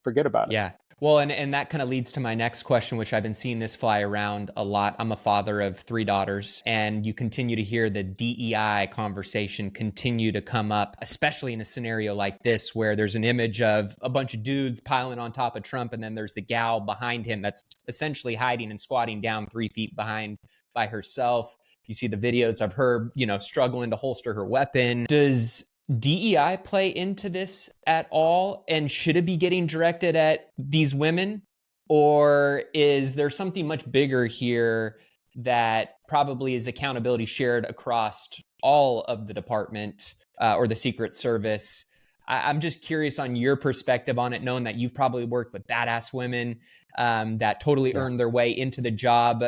forget about it. Yeah. Well, and that kind of leads to my next question, which I've been seeing this fly around a lot. I'm a father of 3 daughters, and you continue to hear the DEI conversation continue to come up, especially in a scenario like this, where there's an image of a bunch of dudes piling on top of Trump, and then there's the gal behind him that's essentially hiding and squatting down 3 feet behind by herself. You see the videos of her, struggling to holster her weapon. Does DEI play into this at all? And should it be getting directed at these women? Or is there something much bigger here that probably is accountability shared across all of the department or the Secret Service? I'm just curious on your perspective on it, knowing that you've probably worked with badass women that totally earned their way into the job,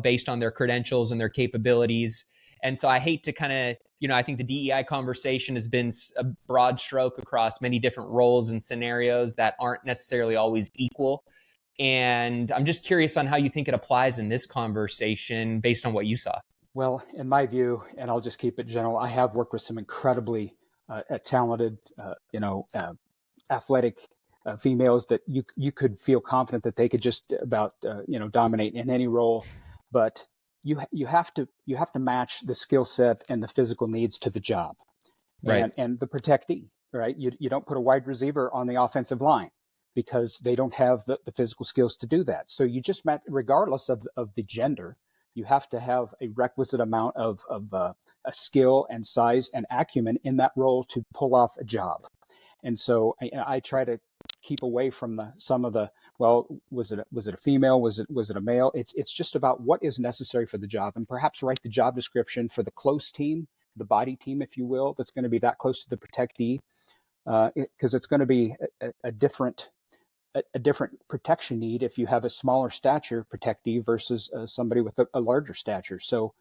based on their credentials and their capabilities. And so I hate to kind of, I think the DEI conversation has been a broad stroke across many different roles and scenarios that aren't necessarily always equal. And I'm just curious on how you think it applies in this conversation based on what you saw. Well, in my view, and I'll just keep it general, I have worked with some incredibly talented, athletic females that you could feel confident that they could just about, dominate in any role. But you have to match the skill set and the physical needs to the job, right? And the protectee, right? You don't put a wide receiver on the offensive line because they don't have the physical skills to do that. So you just match, regardless of the gender, you have to have a requisite amount of a skill and size and acumen in that role to pull off a job. And so I try to keep away from some of the, well, was it a female? Was it a male? It's just about what is necessary for the job, and perhaps write the job description for the close team, the body team, if you will, that's going to be that close to the protectee, because it's going to be a different protection need if you have a smaller stature protectee versus somebody with a larger stature. So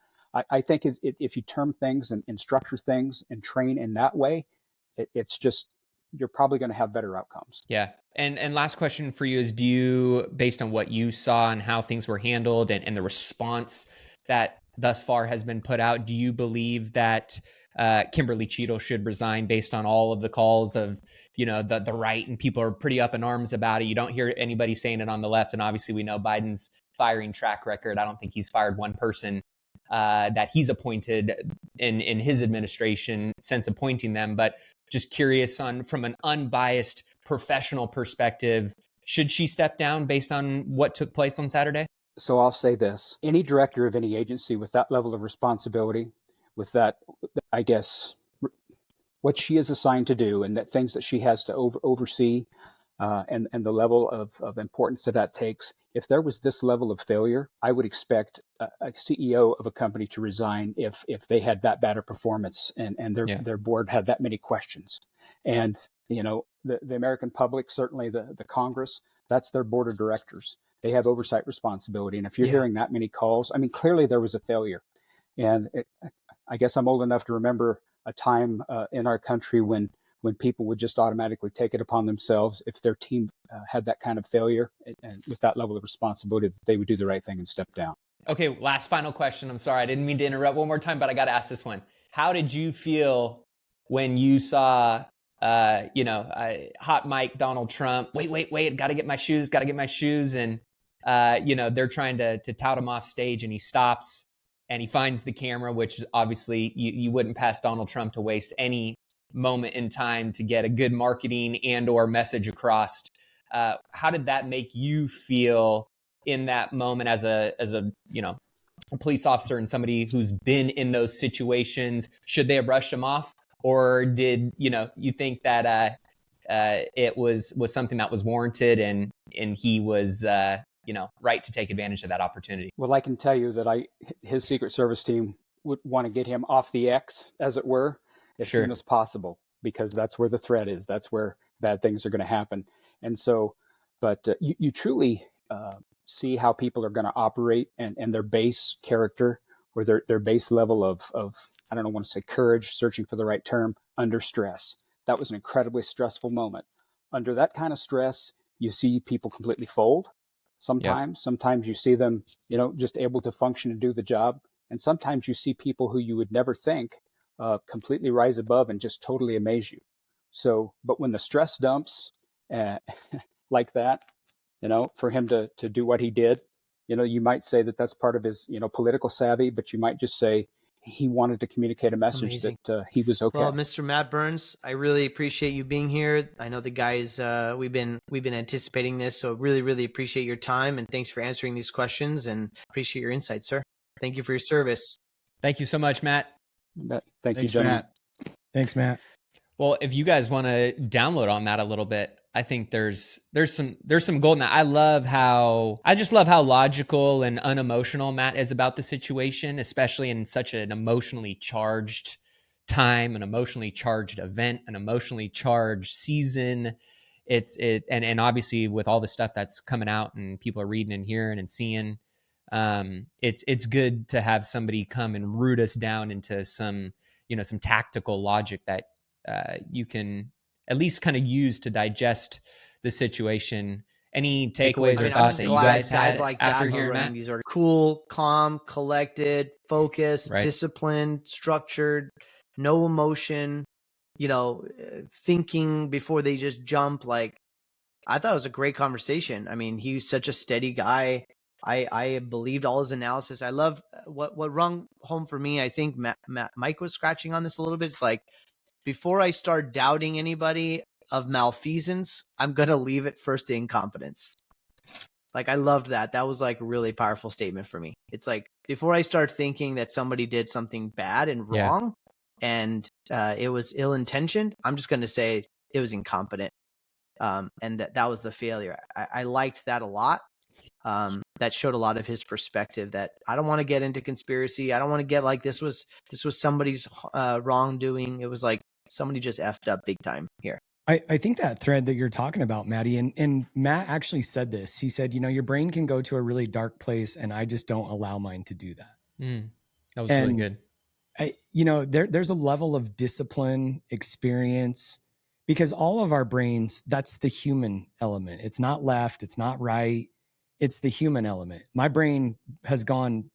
I think if you term things and structure things and train in that way, it's just, you're probably going to have better outcomes. Yeah. And last question for you is, do you, based on what you saw and how things were handled and the response that thus far has been put out, do you believe that Kimberly Cheadle should resign based on all of the calls of, the right, and people are pretty up in arms about it? You don't hear anybody saying it on the left. And obviously we know Biden's firing track record. I don't think he's fired one person that he's appointed in his administration since appointing them. But just curious from an unbiased professional perspective, should she step down based on what took place on Saturday? So I'll say this: any director of any agency with that level of responsibility, with that, I guess, what she is assigned to do, and that things that she has to oversee, and the level of importance that takes. If there was this level of failure, I would expect a CEO of a company to resign if they had that bad a performance, and their board had that many questions. And the American public, certainly the Congress, that's their board of directors. They have oversight responsibility. And if you're hearing that many calls, I mean, clearly there was a failure. And I guess I'm old enough to remember a time in our country when people would just automatically take it upon themselves, if their team had that kind of failure and with that level of responsibility, they would do the right thing and step down. Okay, last final question. I'm sorry, I didn't mean to interrupt one more time, but I got to ask this one. How did you feel when you saw, hot mic Donald Trump? Wait, got to get my shoes. And, they're trying to tout him off stage, and he stops and he finds the camera, which obviously you wouldn't pass Donald Trump to waste any moment in time to get a good marketing and or message across. How did that make you feel in that moment as a police officer and somebody who's been in those situations? Should they have rushed him off, or did you think that it was something that was warranted and he was right to take advantage of that opportunity? Well, I can tell you that his Secret Service team would want to get him off the X, as it were, as soon as possible, because that's where the threat is. That's where bad things are going to happen. And so, but you truly see how people are going to operate and their base character, or their base level of I don't want to say courage, searching for the right term, under stress. That was an incredibly stressful moment. Under that kind of stress, you see people completely fold. Sometimes you see them, just able to function and do the job. And sometimes you see people who you would never think completely rise above and just totally amaze you. So, but when the stress dumps like that, for him to do what he did, you might say that that's part of his, political savvy, but you might just say he wanted to communicate a message Amazing. that he was okay. Well, Mr. Matt Burns, I really appreciate you being here. I know the guys, we've been anticipating this, so really, really appreciate your time, and thanks for answering these questions, and appreciate your insight, sir. Thank you for your service. Thank you so much, Matt. Thank you, gentlemen. Matt. Thanks, Matt. Well, if you guys want to download on that a little bit, I think there's some gold in that. I just love how logical and unemotional Matt is about the situation, especially in such an emotionally charged time, an emotionally charged event, an emotionally charged season. And obviously with all the stuff that's coming out and people are reading and hearing and seeing, it's good to have somebody come and root us down into some tactical logic that you can at least kind of use to digest the situation. Any takeaways or thoughts that you guys had like after that hearing Matt? These are cool, calm, collected, focused, Right. disciplined, structured, no emotion, thinking before they just jump. Like, I thought it was a great conversation. I mean, he was such a steady guy. I believed all his analysis. I love what rung home for me. I think Mike was scratching on this a little bit. It's like, before I start doubting anybody of malfeasance, I'm going to leave it first to incompetence. Like, I loved that. That was like a really powerful statement for me. It's like, before I start thinking that somebody did something bad and wrong and it was ill-intentioned, I'm just going to say it was incompetent. And that was the failure. I liked that a lot. That showed a lot of his perspective, that I don't want to get into conspiracy. I don't want to get like this was somebody's wrongdoing. It was like somebody just effed up big time here. I think that thread that you're talking about, Maddie, and Matt actually said this. He said, your brain can go to a really dark place, and I just don't allow mine to do that. That was really good. There's a level of discipline, experience, because all of our brains, that's the human element. It's not left, it's not right. It's the human element. My brain has gone.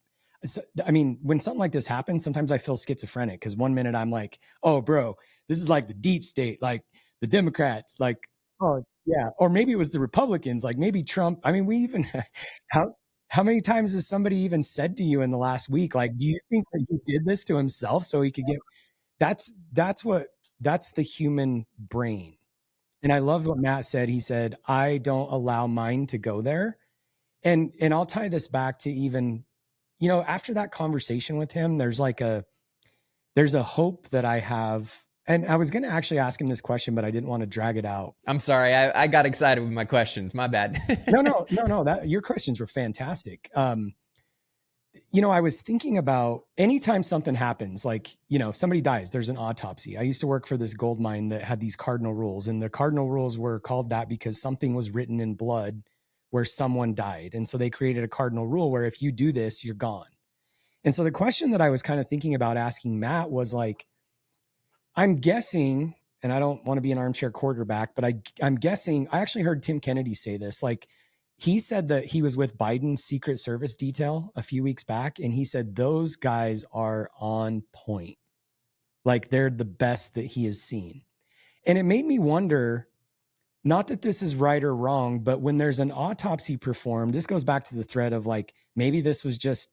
I mean, when something like this happens, sometimes I feel schizophrenic, because one minute I'm like, oh, bro, this is like the deep state, like the Democrats, like, oh, yeah. Or maybe it was the Republicans, like maybe Trump. I mean, we even, how many times has somebody even said to you in the last week, like, do you think that he did this to himself so he could get, that's the human brain. And I love what Matt said. He said, I don't allow mine to go there. And I'll tie this back to even, after that conversation with him, there's like there's a hope that I have. And I was going to actually ask him this question, but I didn't want to drag it out. I'm sorry. I got excited with my questions. My bad. No. That your questions were fantastic. I was thinking about anytime something happens, like, somebody dies, there's an autopsy. I used to work for this gold mine that had these cardinal rules, and the cardinal rules were called that because something was written in blood where someone died. And so they created a cardinal rule where if you do this, you're gone. And so the question that I was kind of thinking about asking Matt was like, I'm guessing, and I don't want to be an armchair quarterback, but I'm guessing, I actually heard Tim Kennedy say this, like, he said that he was with Biden's Secret Service detail a few weeks back, and he said those guys are on point. Like, they're the best that he has seen. And it made me wonder, not that this is right or wrong, but when there's an autopsy performed, this goes back to the thread of like, maybe this was just,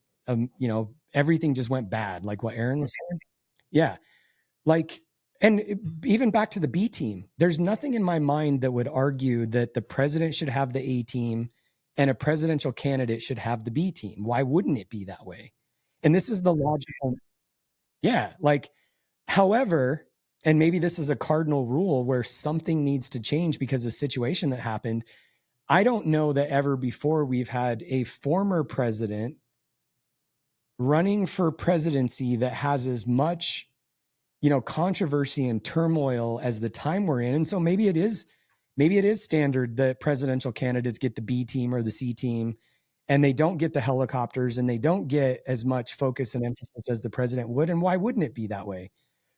everything just went bad, like what Aaron was saying. Yeah. Like, and even back to the B team, there's nothing in my mind that would argue that the president should have the A team and a presidential candidate should have the B team. Why wouldn't it be that way? And this is the logical. Yeah. Like, however, and maybe this is a cardinal rule where something needs to change because of the situation that happened. I don't know that ever before we've had a former president running for presidency that has as much controversy and turmoil as the time we're in. And so maybe it is standard that presidential candidates get the B team or the C team, and they don't get the helicopters and they don't get as much focus and emphasis as the president would. And why wouldn't it be that way?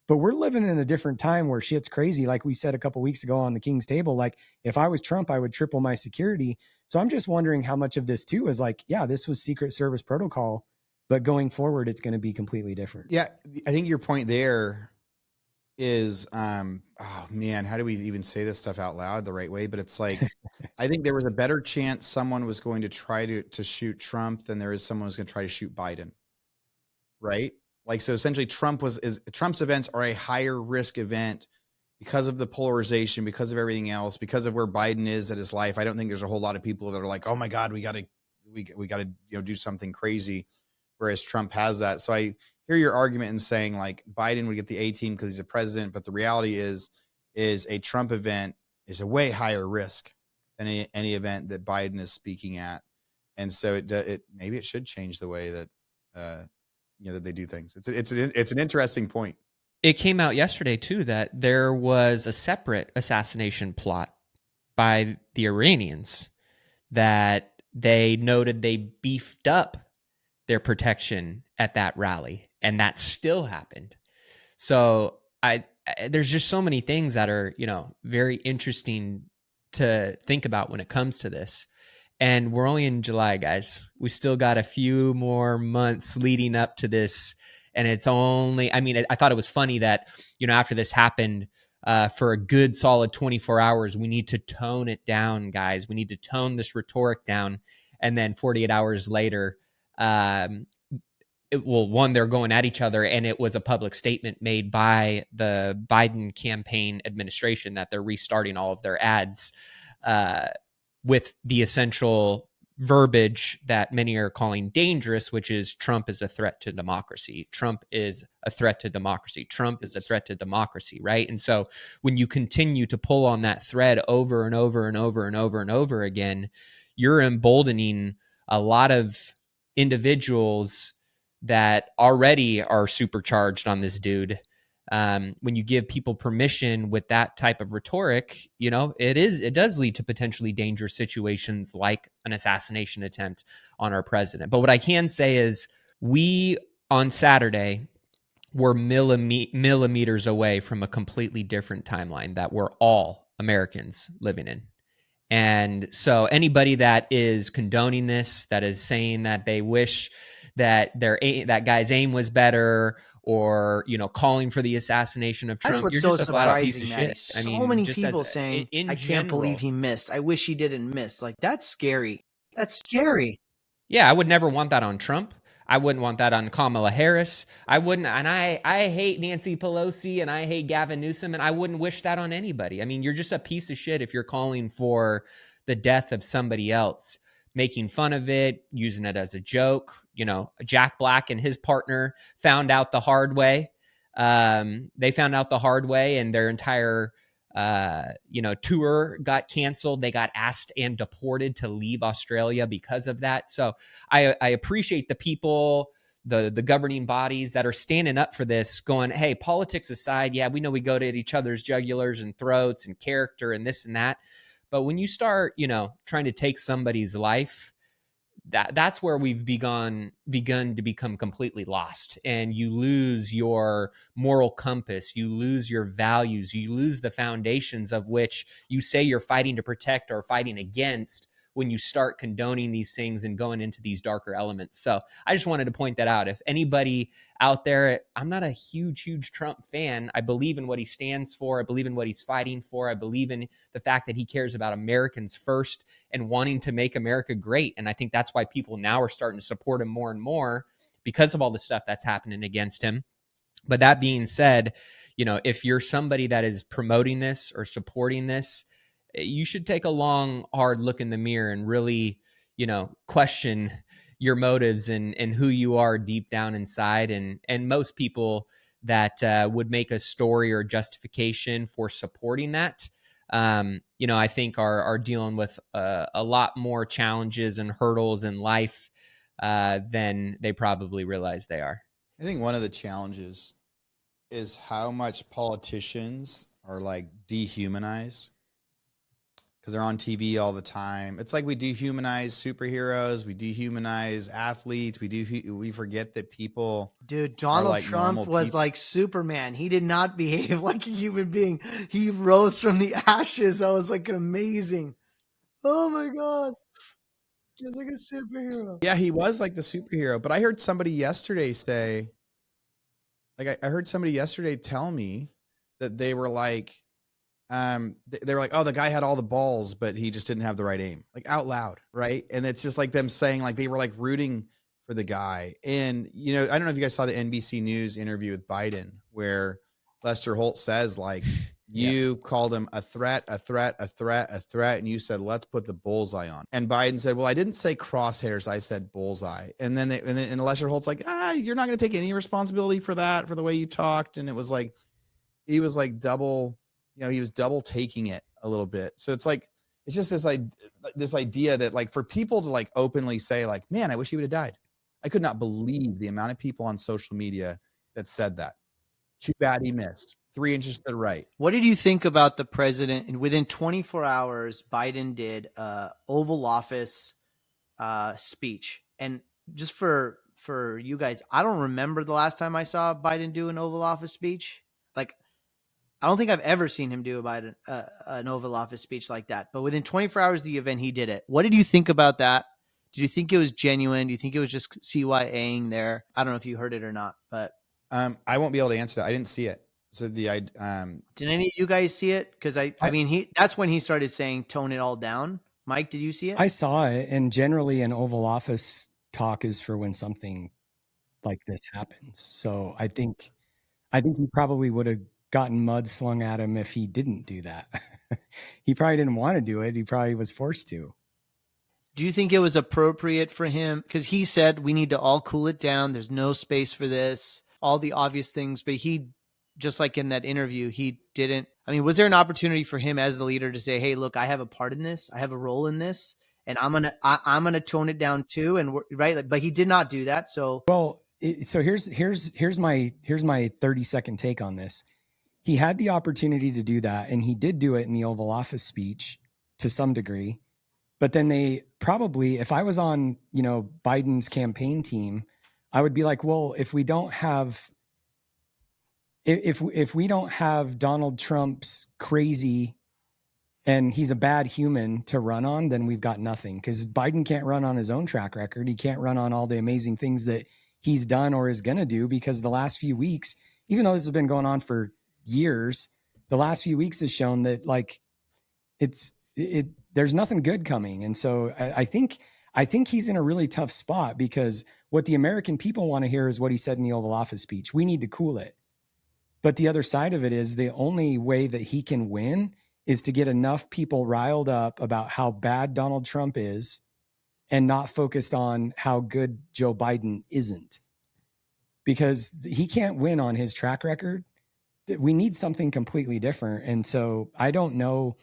But we're living in a different time where shit's crazy. Like we said a couple of weeks ago on the King's Table, like if I was Trump, I would triple my security. So I'm just wondering how much of this too is like, yeah, this was Secret Service protocol, but going forward, it's going to be completely different. Yeah. I think your point there is, oh man, how do we even say this stuff out loud the right way? But it's like, I think there was a better chance someone was going to try to shoot Trump than there is someone who's going to try to shoot Biden. Right? Like, so essentially Trump's events are a higher risk event because of the polarization, because of everything else, because of where Biden is at his life. I don't think there's a whole lot of people that are like, oh my God, we got to do something crazy. Whereas Trump has that. So I hear your argument in saying like Biden would get the A team because he's a president, but the reality is a Trump event is a way higher risk than any event that Biden is speaking at. And so maybe it should change the way that, that they do things. It's an interesting point. It came out yesterday too that there was a separate assassination plot by the Iranians that they noted they beefed up their protection at that rally, and that still happened. So there's just so many things that are, very interesting to think about when it comes to this. And we're only in July, guys. We still got a few more months leading up to this. And it's only, I thought it was funny that, after this happened, for a good solid 24 hours, we need to tone it down, guys. We need to tone this rhetoric down. And then 48 hours later, they're going at each other, and it was a public statement made by the Biden campaign administration that they're restarting all of their ads with the essential verbiage that many are calling dangerous, which is Trump is a threat to democracy. Trump is a threat to democracy. Trump is a threat to democracy, right? And so when you continue to pull on that thread over and over and over and over and over again, you're emboldening a lot of individuals that already are supercharged on this dude. When you give people permission with that type of rhetoric, it does lead to potentially dangerous situations like an assassination attempt on our president. But what I can say is we on Saturday were millimeters away from a completely different timeline that we're all Americans living in. And so anybody that is condoning this, that is saying that they wish that that guy's aim was better, or calling for the assassination of Trump, that's what's you're so just a flat out piece surprising, of shit. so many people saying, I can't believe he missed. I wish he didn't miss. Like, that's scary. That's scary. Yeah, I would never want that on Trump. I wouldn't want that on Kamala Harris. I wouldn't, and I hate Nancy Pelosi and I hate Gavin Newsom, and I wouldn't wish that on anybody. I mean, you're just a piece of shit if you're calling for the death of somebody else, making fun of it, using it as a joke. Jack Black and his partner found out the hard way They found out the hard way, and their entire tour got canceled. They got asked and deported to leave Australia because of that. So I appreciate the people, the governing bodies that are standing up for this, going, hey, politics aside, yeah, we know we go to each other's jugulars and throats and character and this and that. But when you start, trying to take somebody's life, that's where we've begun to become completely lost, and you lose your moral compass, you lose your values, you lose the foundations of which you say you're fighting to protect or fighting against when you start condoning these things and going into these darker elements. So I just wanted to point that out. If anybody out there, I'm not a huge Trump fan. I believe in what he stands for. I believe in what he's fighting for. I believe in the fact that he cares about Americans first and wanting to make America great. And I think that's why people now are starting to support him more and more, because of all the stuff that's happening against him. But that being said, if you're somebody that is promoting this or supporting this, you should take a long, hard look in the mirror and really, question your motives and who you are deep down inside. And most people that would make a story or justification for supporting that, I think are dealing with a lot more challenges and hurdles in life than they probably realize they are. I think one of the challenges is how much politicians are like dehumanized because they're on TV all the time. It's like we dehumanize superheroes, we dehumanize athletes, we forget that people. Dude, Donald like Trump was like Superman. He did not behave like a human being. He rose from the ashes. I was like amazing. Oh my God. He's like a superhero. Yeah, he was like the superhero. But I heard somebody yesterday say, like, I heard somebody yesterday tell me that they were like, they were like, oh, the guy had all the balls, but he just didn't have the right aim, like out loud. Right. And it's just like them saying like they were like rooting for the guy. And, I don't know if you guys saw the NBC News interview with Biden where Lester Holt says like, you called him a threat. And you said, let's put the bullseye on. And Biden said, well, I didn't say crosshairs. I said bullseye. And then Lester Holt's like, you're not going to take any responsibility for that, for the way you talked. And it was like, he was like double, he was double taking it a little bit. So it's like, it's just this idea that like for people to like openly say like, man, I wish he would have died. I could not believe the amount of people on social media that said that. Too bad he missed. 3 inches to the right. What did you think about the president? And within 24 hours, Biden did Oval Office speech. And just for you guys, I don't remember the last time I saw Biden do an Oval Office speech. Like, I don't think I've ever seen him do an Oval Office speech like that. But within 24 hours of the event, he did it. What did you think about that? Did you think it was genuine? Do you think it was just CYAing there? I don't know if you heard it or not, but I won't be able to answer that. I didn't see it. So did any of you guys see it? Because I mean, that's when he started saying tone it all down. Mike, did you see it? I saw it, and generally an Oval Office talk is for when something like this happens. So I think he probably would have gotten mud slung at him if he didn't do that. He probably didn't want to do it. He probably was forced to. Do you think it was appropriate for him? Because he said we need to all cool it down. There's no space for this, all the obvious things. But he, just like in that interview, he didn't. I mean, was there an opportunity for him as the leader to say, hey, look, I have a part in this. I have a role in this. And I'm gonna tone it down too. And right. But he did not do that. So, well, so here's my 30-second take on this. He had the opportunity to do that, and he did do it in the Oval Office speech to some degree. But then they probably, if I was on, Biden's campaign team, I would be like, well, if we don't have Donald Trump's crazy and he's a bad human to run on, then we've got nothing. Because Biden can't run on his own track record. He can't run on all the amazing things that he's done or is going to do, because the last few weeks, even though this has been going on for years, the last few weeks has shown that like there's nothing good coming. And so I think he's in a really tough spot, because what the American people want to hear is what he said in the Oval Office speech. We need to cool it. But the other side of it is the only way that he can win is to get enough people riled up about how bad Donald Trump is and not focused on how good Joe Biden isn't. because he can't win on his track record. We need something completely different. And so I don't know,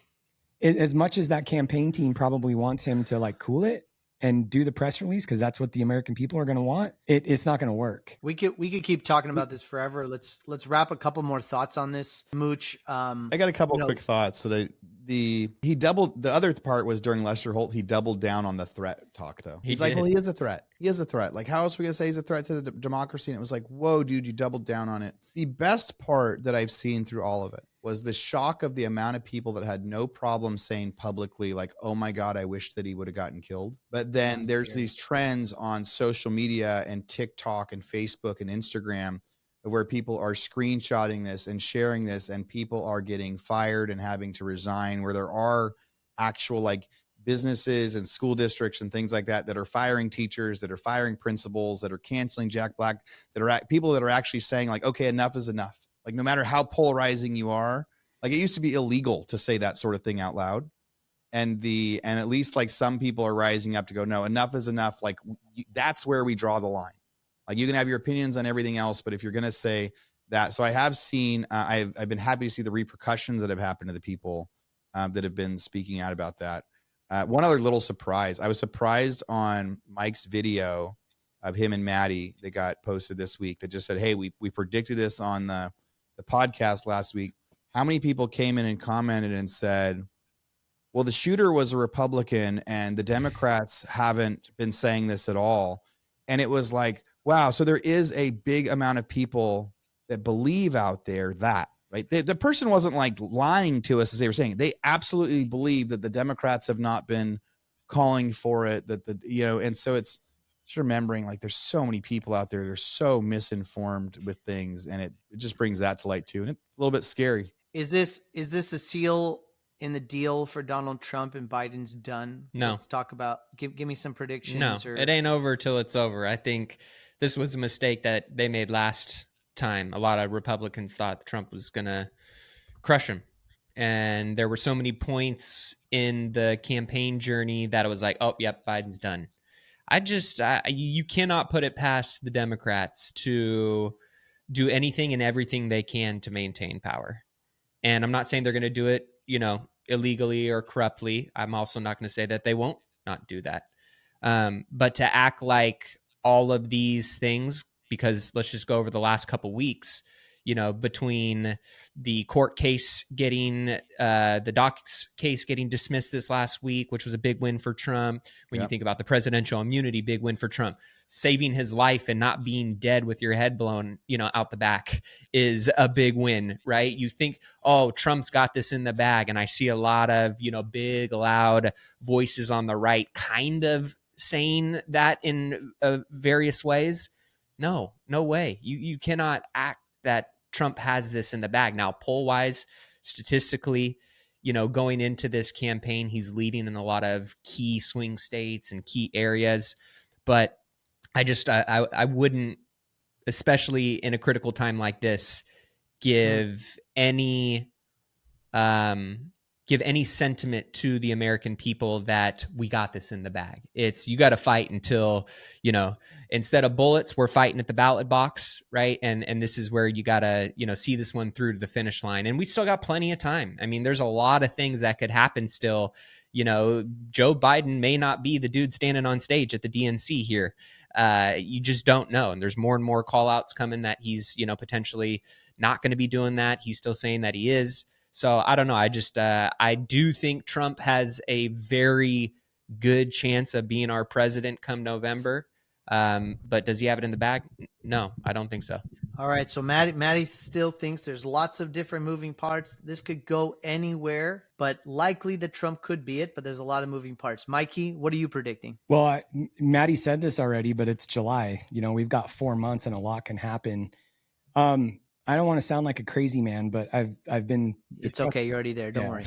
as much as that campaign team probably wants him to like cool it and do the press release, because that's what the American people are going to want, it's not going to work. We could keep talking about this forever. Let's wrap a couple more thoughts on this, Mooch. I got a couple quick thoughts. So he doubled. The other part was during Lester Holt, he doubled down on the threat talk, though. He's like, well, he is a threat. He is a threat. Like, how else are we gonna say he's a threat to the democracy? And it was like, whoa, dude, you doubled down on it. The best part that I've seen through all of it was the shock of the amount of people that had no problem saying publicly, like, oh my God, I wish that he would have gotten killed. But then there's these trends on social media and TikTok and Facebook and Instagram where people are screenshotting this and sharing this, and people are getting fired and having to resign, where there are actual like businesses and school districts and things like that that are firing teachers, that are firing principals, that are canceling Jack Black, that are people that are actually saying like, okay, enough is enough. Like, no matter how polarizing you are, like, it used to be illegal to say that sort of thing out loud. And at least like some people are rising up to go, no, enough is enough. Like, that's where we draw the line. Like, you can have your opinions on everything else, but if you're going to say that, so I have seen, I've been happy to see the repercussions that have happened to the people that have been speaking out about that. One other little surprise, I was surprised on Mike's video of him and Maddie that got posted this week that just said, hey, we predicted this on the podcast last week. How many people came in and commented and said, well, the shooter was a Republican and the Democrats haven't been saying this at all. And it was like, wow, so there is a big amount of people that believe out there that, right? The person wasn't like lying to us as they were saying. They absolutely believe that the Democrats have not been calling for it, and so it's just remembering like there's so many people out there that are so misinformed with things, and it just brings that to light too. And it's a little bit scary. Is this a seal in the deal for Donald Trump and Biden's done? No. Let's talk about, give me some predictions. No, it ain't over till it's over. I think this was a mistake that they made last time. A lot of Republicans thought Trump was going to crush him. And there were so many points in the campaign journey that it was like, oh, yep, Biden's done. You cannot put it past the Democrats to do anything and everything they can to maintain power. And I'm not saying they're going to do it, illegally or corruptly. I'm also not going to say that they won't not do that. But to act like all of these things, because let's just go over the last couple weeks, between the court case getting, the docs case getting dismissed this last week, which was a big win for Trump. When you think about the presidential immunity, big win for Trump. Saving his life and not being dead with your head blown, out the back is a big win, right? You think, oh, Trump's got this in the bag. And I see a lot of, big, loud voices on the right kind of saying that in various ways. No way. You cannot act that Trump has this in the bag. Now, poll-wise, statistically, going into this campaign, he's leading in a lot of key swing states and key areas. But I wouldn't, especially in a critical time like this, give any sentiment to the American people that we got this in the bag. It's, you got to fight until, instead of bullets, we're fighting at the ballot box, right? And this is where you got to, see this one through to the finish line. And we still got plenty of time. I mean, there's a lot of things that could happen still. Joe Biden may not be the dude standing on stage at the DNC here. You just don't know. And there's more and more call outs coming that he's, potentially not going to be doing that. He's still saying that he is. So I don't know. I do think Trump has a very good chance of being our president come November. But does he have it in the bag? No, I don't think so. All right. So Maddie still thinks there's lots of different moving parts. This could go anywhere, but likely that Trump could be it. But there's a lot of moving parts. Mikey, what are you predicting? Well, Maddie said this already, but it's July. We've got 4 months and a lot can happen. I don't want to sound like a crazy man, but I've been. It's okay. You're already there. Don't worry.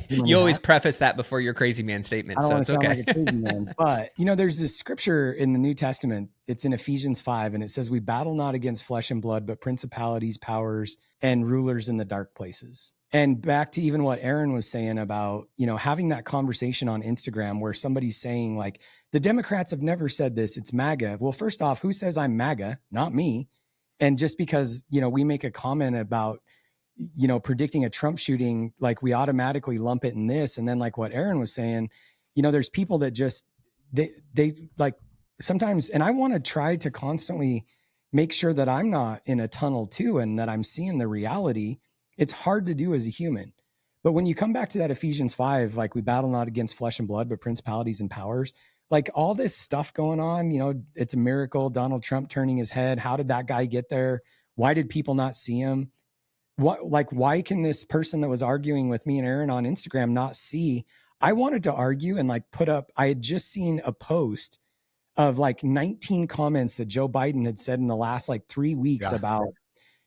You always preface that before your crazy man statement. I don't so want it's to okay. sound like a crazy man, but there's this scripture in the New Testament. It's in Ephesians 5, and it says, "We battle not against flesh and blood, but principalities, powers, and rulers in the dark places." And back to even what Aaron was saying about having that conversation on Instagram where somebody's saying like, the Democrats have never said this. It's MAGA. Well, first off, who says I'm MAGA? Not me. And just because, we make a comment about, predicting a Trump shooting, like we automatically lump it in this. And then like what Aaron was saying, there's people that just, they like sometimes, and I want to try to constantly make sure that I'm not in a tunnel too, and that I'm seeing the reality. It's hard to do as a human. But when you come back to that Ephesians 5, like we battle not against flesh and blood, but principalities and powers, like all this stuff going on, it's a miracle. Donald Trump turning his head. How did that guy get there? Why did people not see him? Why can this person that was arguing with me and Aaron on Instagram not see? I wanted to argue and like put up, I had just seen a post of like 19 comments that Joe Biden had said in the last like 3 weeks about,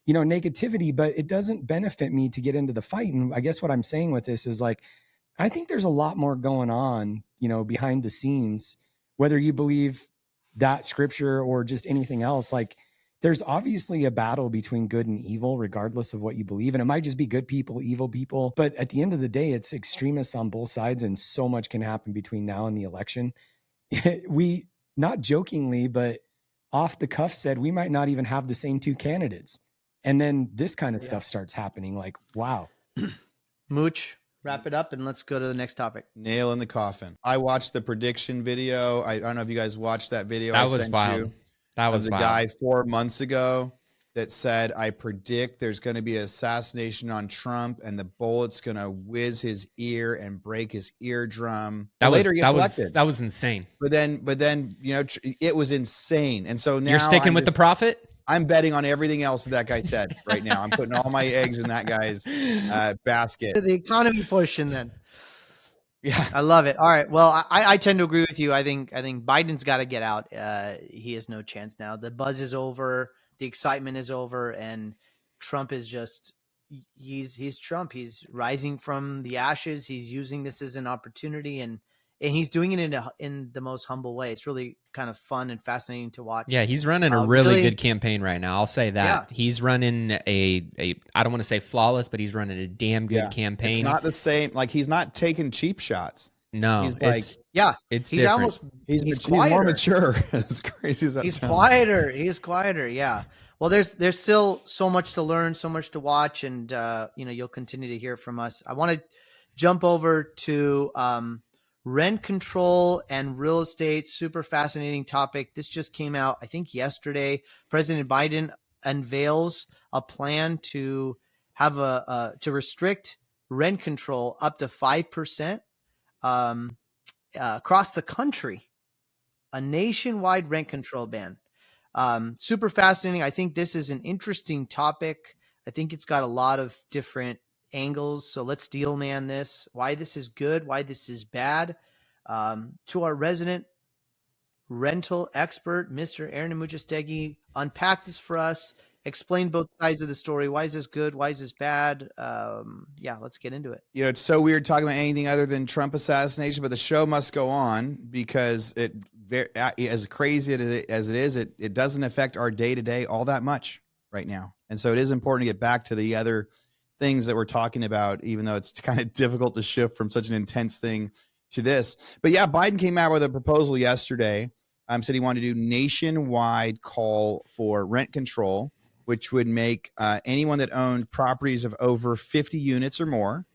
negativity, but it doesn't benefit me to get into the fight. And I guess what I'm saying with this is like, I think there's a lot more going on, behind the scenes, whether you believe that scripture or just anything else. Like there's obviously a battle between good and evil, regardless of what you believe. And it might just be good people, evil people. But at the end of the day, it's extremists on both sides. And so much can happen between now and the election. We, not jokingly, but off the cuff said, we might not even have the same two candidates. And then this kind of stuff starts happening. Like, wow. Mooch, wrap it up and let's go to the next topic. Nail in the coffin. I watched the prediction video. I don't know if you guys watched that video. That was wild. That was a guy 4 months ago that said, I predict there's going to be an assassination on Trump and the bullet's going to whiz his ear and break his eardrum. That was insane. But then, it was insane. And so now you're sticking with the prophet? I'm betting on everything else that guy said right now. I'm putting all my eggs in that guy's basket. The economy pushing then. Yeah. I love it. All right. Well, I tend to agree with you. I think Biden's got to get out. He has no chance now. The buzz is over. The excitement is over. And Trump is just, he's Trump. He's rising from the ashes. He's using this as an opportunity and he's doing it in the most humble way. It's really kind of fun and fascinating to watch. Yeah, he's running a really good campaign right now. I'll say that. Yeah. He's running a I don't want to say flawless, but he's running a damn good campaign. It's not the same. Like he's not taking cheap shots. No, he's like, it's he's different. He's more mature. As crazy as that He's sounds. quieter. He's quieter. Yeah. Well, there's still so much to learn, so much to watch, and you'll continue to hear from us. I want to jump over to rent control and real estate. Super fascinating topic. This just came out, I think, yesterday. President Biden unveils a plan to have to restrict rent control up to 5% across the country. A nationwide rent control ban. Super fascinating. I think this is an interesting topic. I think it's got a lot of different angles. So let's steel man this, why this is good, why this is bad. To our resident rental expert, Mr. Aaron Amuchastegui, unpack this for us, explain both sides of the story. Why is this good? Why is this bad? Let's get into it. It's so weird talking about anything other than Trump assassination, but the show must go on because as crazy as it is, it doesn't affect our day-to-day all that much right now. And so it is important to get back to the other things that we're talking about, even though it's kind of difficult to shift from such an intense thing to this. But yeah, Biden came out with a proposal yesterday. Said he wanted to do nationwide call for rent control, which would make anyone that owned properties of over 50 units or more,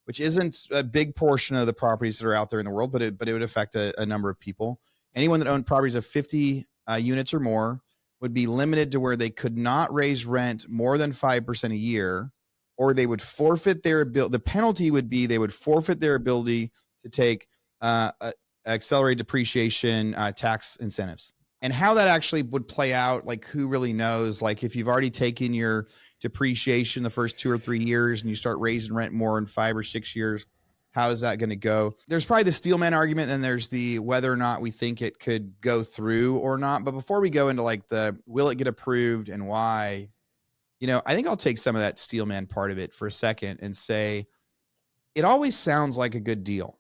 which isn't a big portion of the properties that are out there in the world, but it would affect a number of people. Anyone that owned properties of 50 units or more would be limited to where they could not raise rent more than 5% a year, or they would forfeit their ability. The penalty would be they would forfeit their ability to take accelerated depreciation tax incentives. And how that actually would play out, like who really knows? Like if you've already taken your depreciation the first 2 or 3 years and you start raising rent more in 5 or 6 years, how is that going to go? There's probably the steelman argument, and there's the whether or not we think it could go through or not. But before we go into like the will it get approved and why, I think I'll take some of that steelman part of it for a second and say it always sounds like a good deal.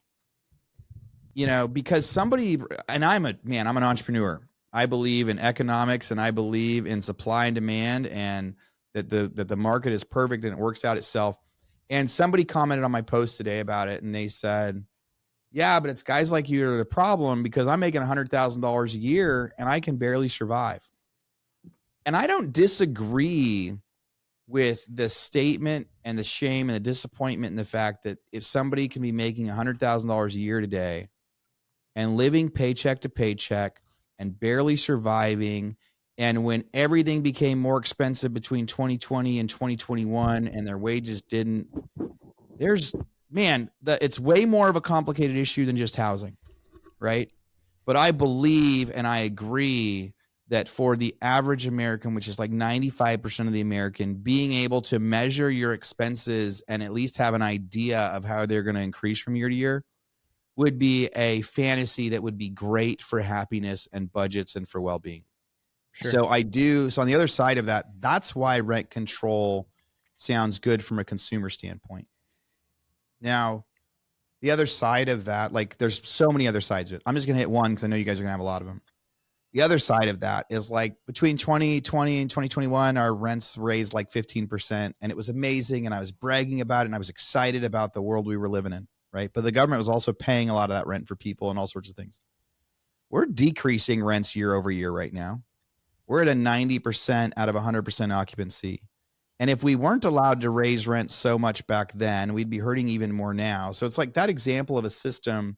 Because somebody, and I'm an entrepreneur. I believe in economics and I believe in supply and demand, and that the market is perfect and it works out itself. And somebody commented on my post today about it, and they said, yeah, but it's guys like you that are the problem because I'm making $100,000 a year and I can barely survive. And I don't disagree with the statement and the shame and the disappointment in the fact that if somebody can be making $100,000 a year today and living paycheck to paycheck and barely surviving, and when everything became more expensive between 2020 and 2021 and their wages didn't, it's way more of a complicated issue than just housing, right? But I believe and I agree that for the average American, which is like 95% of the American, being able to measure your expenses and at least have an idea of how they're going to increase from year to year would be a fantasy that would be great for happiness and budgets and for well-being. Sure. So on the other side of that, that's why rent control sounds good from a consumer standpoint. Now, the other side of that, like there's so many other sides of it. I'm just going to hit one because I know you guys are going to have a lot of them. The other side of that is like between 2020 and 2021, our rents raised like 15%, and it was amazing. And I was bragging about it, and I was excited about the world we were living in, right? But the government was also paying a lot of that rent for people and all sorts of things. We're decreasing rents year over year right now. We're at a 90% out of 100% occupancy. And if we weren't allowed to raise rent so much back then, we'd be hurting even more now. So it's like that example of a system.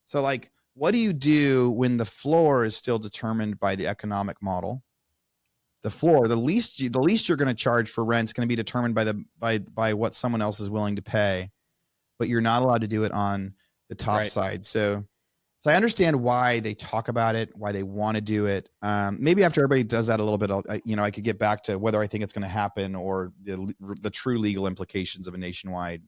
So like, what do you do when the floor is still determined by the economic model? The floor, the least you're going to charge for rent is going to be determined by what someone else is willing to pay, but you're not allowed to do it on the top side. So I understand why they talk about it, why they want to do it. Maybe after everybody does that a little bit, I could get back to whether I think it's going to happen or the true legal implications of a nationwide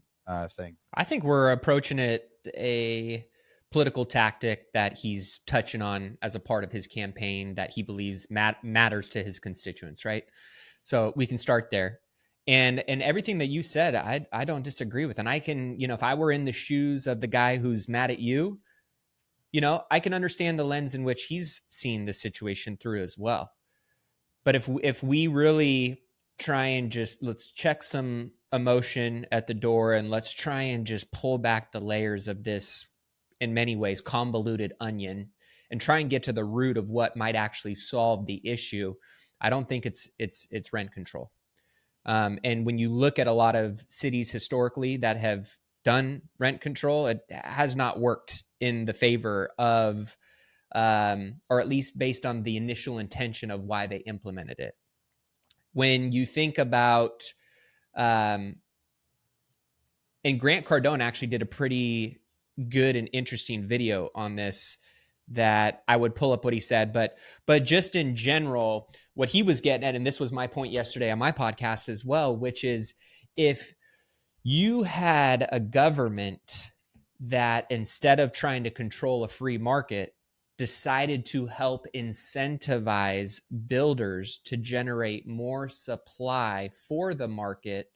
thing. I think we're approaching it a political tactic that he's touching on as a part of his campaign that he believes matters to his constituents, right? So we can start there. And everything that you said, I don't disagree with. And I can, if I were in the shoes of the guy who's mad at you, I can understand the lens in which he's seen the situation through as well. But if we really try and let's check some emotion at the door and let's try and just pull back the layers of this, in many ways, convoluted onion and try and get to the root of what might actually solve the issue, I don't think it's rent control. And when you look at a lot of cities historically that have done rent control, it has not worked in the favor of, or at least based on the initial intention of why they implemented it. When you think about, and Grant Cardone actually did a pretty good and interesting video on this that I would pull up what he said, but just in general, what he was getting at, and this was my point yesterday on my podcast as well, which is if you had a government that instead of trying to control a free market, decided to help incentivize builders to generate more supply for the market,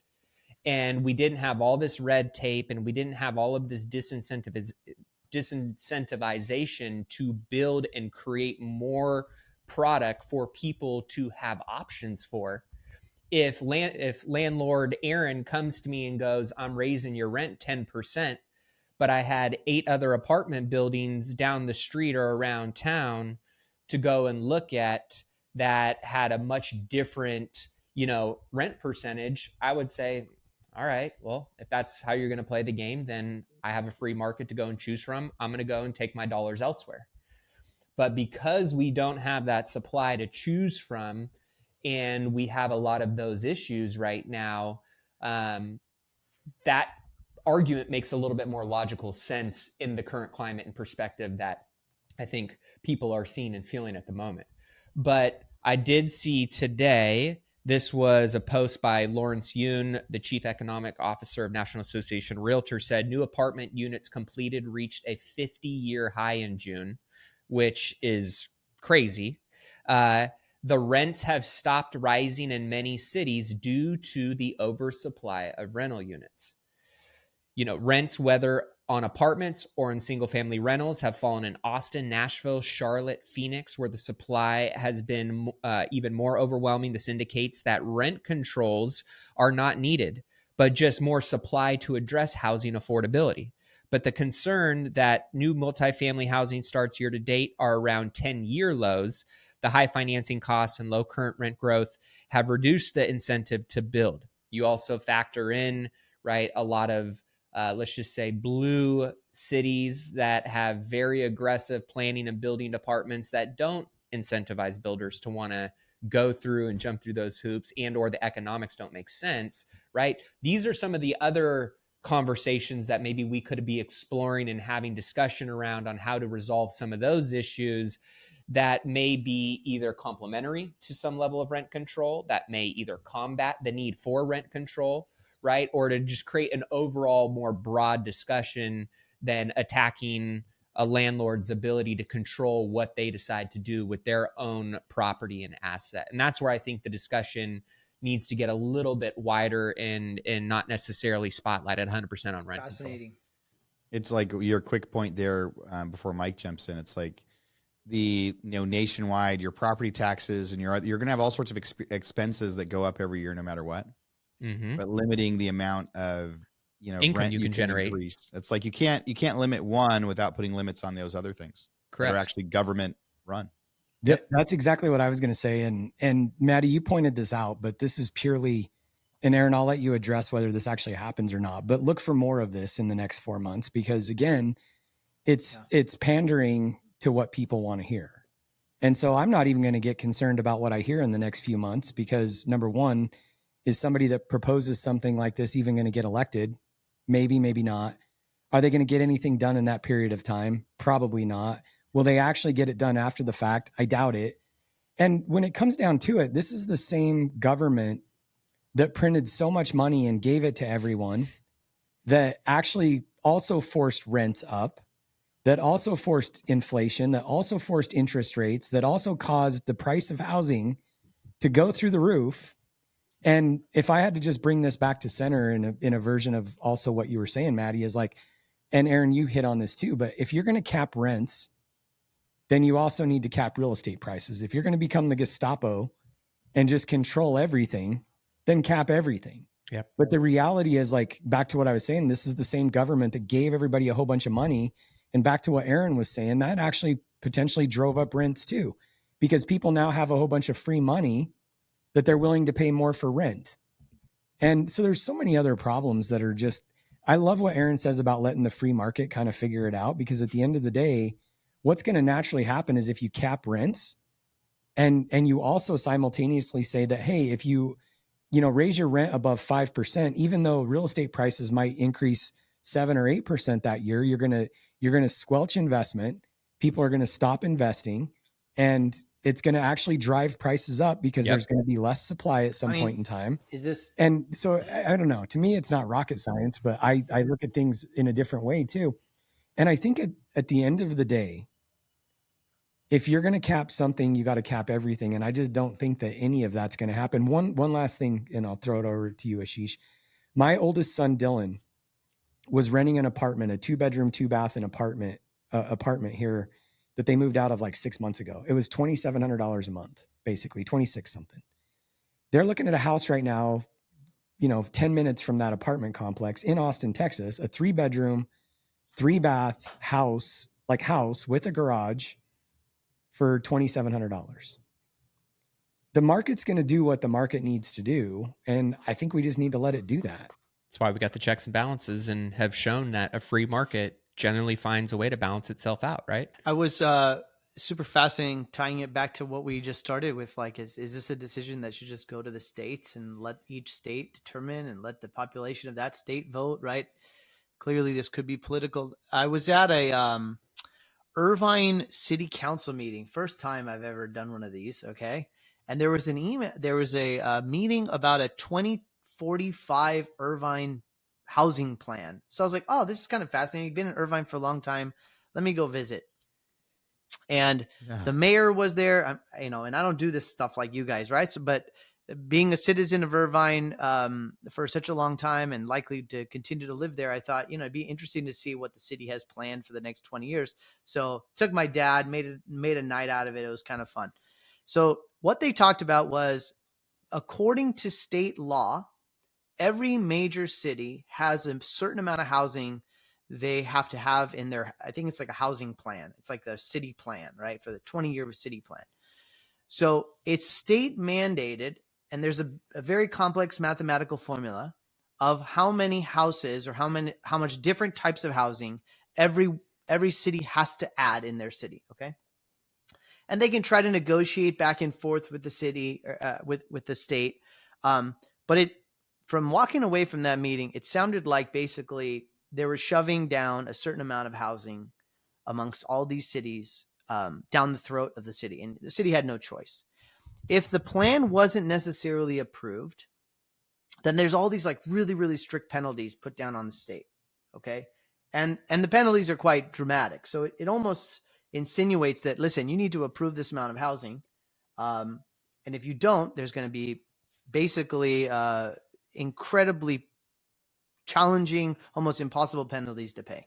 and we didn't have all this red tape and we didn't have all of this disincentivization to build and create more product for people to have options for. If landlord Aaron comes to me and goes, I'm raising your rent 10%, but I had 8 other apartment buildings down the street or around town to go and look at that had a much different, rent percentage, I would say, all right, well, if that's how you're going to play the game, then I have a free market to go and choose from. I'm going to go and take my dollars elsewhere. But because we don't have that supply to choose from, and we have a lot of those issues right now, that argument makes a little bit more logical sense in the current climate and perspective that I think people are seeing and feeling at the moment. But I did see today, this was a post by Lawrence Yoon, the Chief Economic Officer of National Association of Realtors, said new apartment units completed reached a 50-year high in June, which is crazy. The rents have stopped rising in many cities due to the oversupply of rental units. Rents, whether on apartments or in single-family rentals, have fallen in Austin, Nashville, Charlotte, Phoenix, where the supply has been even more overwhelming. This indicates that rent controls are not needed, but just more supply to address housing affordability. But the concern that new multifamily housing starts year to date are around 10-year lows. the high financing costs and low current rent growth have reduced the incentive to build. You also factor in, right, a lot of let's just say blue cities that have very aggressive planning and building departments that don't incentivize builders to want to go through and jump through those hoops, and or the economics don't make sense, right? These are some of the other conversations that maybe we could be exploring and having discussion around on how to resolve some of those issues that may be either complementary to some level of rent control, that may either combat the need for rent control, right? Or to just create an overall more broad discussion than attacking a landlord's ability to control what they decide to do with their own property and asset. And that's where I think the discussion needs to get a little bit wider and not necessarily spotlighted 100% on rent Fascinating. control. It's like your quick point there before Mike jumps in. It's like the nationwide, your property taxes, and you're going to have all sorts of expenses that go up every year no matter what. Mm-hmm. But limiting the amount of income rent you can generate. Increase. It's like you can't limit one without putting limits on those other things. Correct. That are actually government run. Yep. That's exactly what I was going to say. And Maddie, you pointed this out, but this is purely, and Aaron, I'll let you address whether this actually happens or not, but look for more of this in the next 4 months, because again, it's pandering to what people want to hear. And so I'm not even going to get concerned about what I hear in the next few months, because number one, is somebody that proposes something like this even going to get elected? Maybe, maybe not. Are they going to get anything done in that period of time? Probably not. Will they actually get it done after the fact? I doubt it. And when it comes down to it, this is the same government that printed so much money and gave it to everyone, that actually also forced rents up, that also forced inflation, that also forced interest rates, that also caused the price of housing to go through the roof. And if I had to just bring this back to center in a version of also what you were saying, Maddie, is like, and Aaron, you hit on this too, but if you're going to cap rents, then you also need to cap real estate prices. If you're going to become the Gestapo and just control everything, then cap everything. Yep. But the reality is, like, back to what I was saying, this is the same government that gave everybody a whole bunch of money. And back to what Aaron was saying, that actually potentially drove up rents too, because people now have a whole bunch of free money that they're willing to pay more for rent. And so there's so many other problems that are just, I love what Aaron says about letting the free market kind of figure it out, because at the end of the day, what's going to naturally happen is if you cap rents and you also simultaneously say that, hey, if you raise your rent above 5%, even though real estate prices might increase 7 or 8% that year, you're going to squelch investment. People are going to stop investing, and it's going to actually drive prices up because there's going to be less supply at some point in time. And so I don't know, to me, it's not rocket science, but I look at things in a different way too. And I think at the end of the day, if you're going to cap something, you got to cap everything. And I just don't think that any of that's going to happen. One last thing, and I'll throw it over to you, Ashish. My oldest son, Dylan, was renting an apartment, a 2-bedroom, 2-bath apartment here that they moved out of like 6 months ago. It was $2,700 a month, basically 26 something. They're looking at a house right now, 10 minutes from that apartment complex in Austin, Texas, a 3-bedroom, 3-bath house with a garage for $2,700. The market's going to do what the market needs to do. And I think we just need to let it do that. That's why we got the checks and balances and have shown that a free market generally finds a way to balance itself out, right? I was super fascinating tying it back to what we just started with. Like, is this a decision that should just go to the states and let each state determine and let the population of that state vote, right? Clearly, this could be political. I was at a Irvine City Council meeting. First time I've ever done one of these, okay? And there was a meeting about a 2045 Irvine housing plan. So I was like, oh, this is kind of fascinating. I've been in Irvine for a long time. Let me go visit. And the mayor was there, and I don't do this stuff like you guys, right? So, but being a citizen of Irvine for such a long time and likely to continue to live there, I thought, it'd be interesting to see what the city has planned for the next 20 years. So took my dad, made a night out of it. It was kind of fun. So what they talked about was, according to state law, every major city has a certain amount of housing they have to have in their, I think it's like a housing plan. It's like the city plan, right? For the 20-year city plan. So it's state mandated, and there's a very complex mathematical formula of how many houses or how much different types of housing every city has to add in their city. Okay. And they can try to negotiate back and forth with the city, with the state. But from walking away from that meeting, it sounded like basically they were shoving down a certain amount of housing amongst all these cities down the throat of the city. And the city had no choice. If the plan wasn't necessarily approved, then there's all these like really, really strict penalties put down on the state. Okay. And the penalties are quite dramatic. So it almost insinuates that, listen, you need to approve this amount of housing. And if you don't, there's going to be basically incredibly challenging, almost impossible penalties to pay.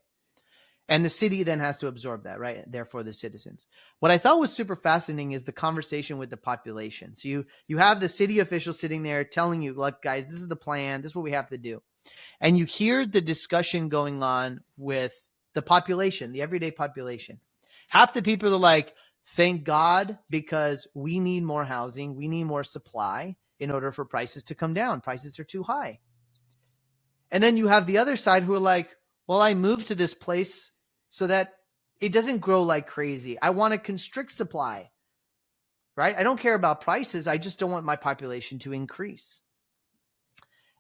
And the city then has to absorb that, right? Therefore, the citizens. What I thought was super fascinating is the conversation with the population. So you have the city officials sitting there telling you, look, guys, this is the plan. This is what we have to do. And you hear the discussion going on with the population, the everyday population. Half the people are like, thank God, because we need more housing. We need more supply in order for prices to come down. Prices are too high. And then you have the other side who are like, well, I moved to this place so that it doesn't grow like crazy. I want to constrict supply, right? I don't care about prices. I just don't want my population to increase.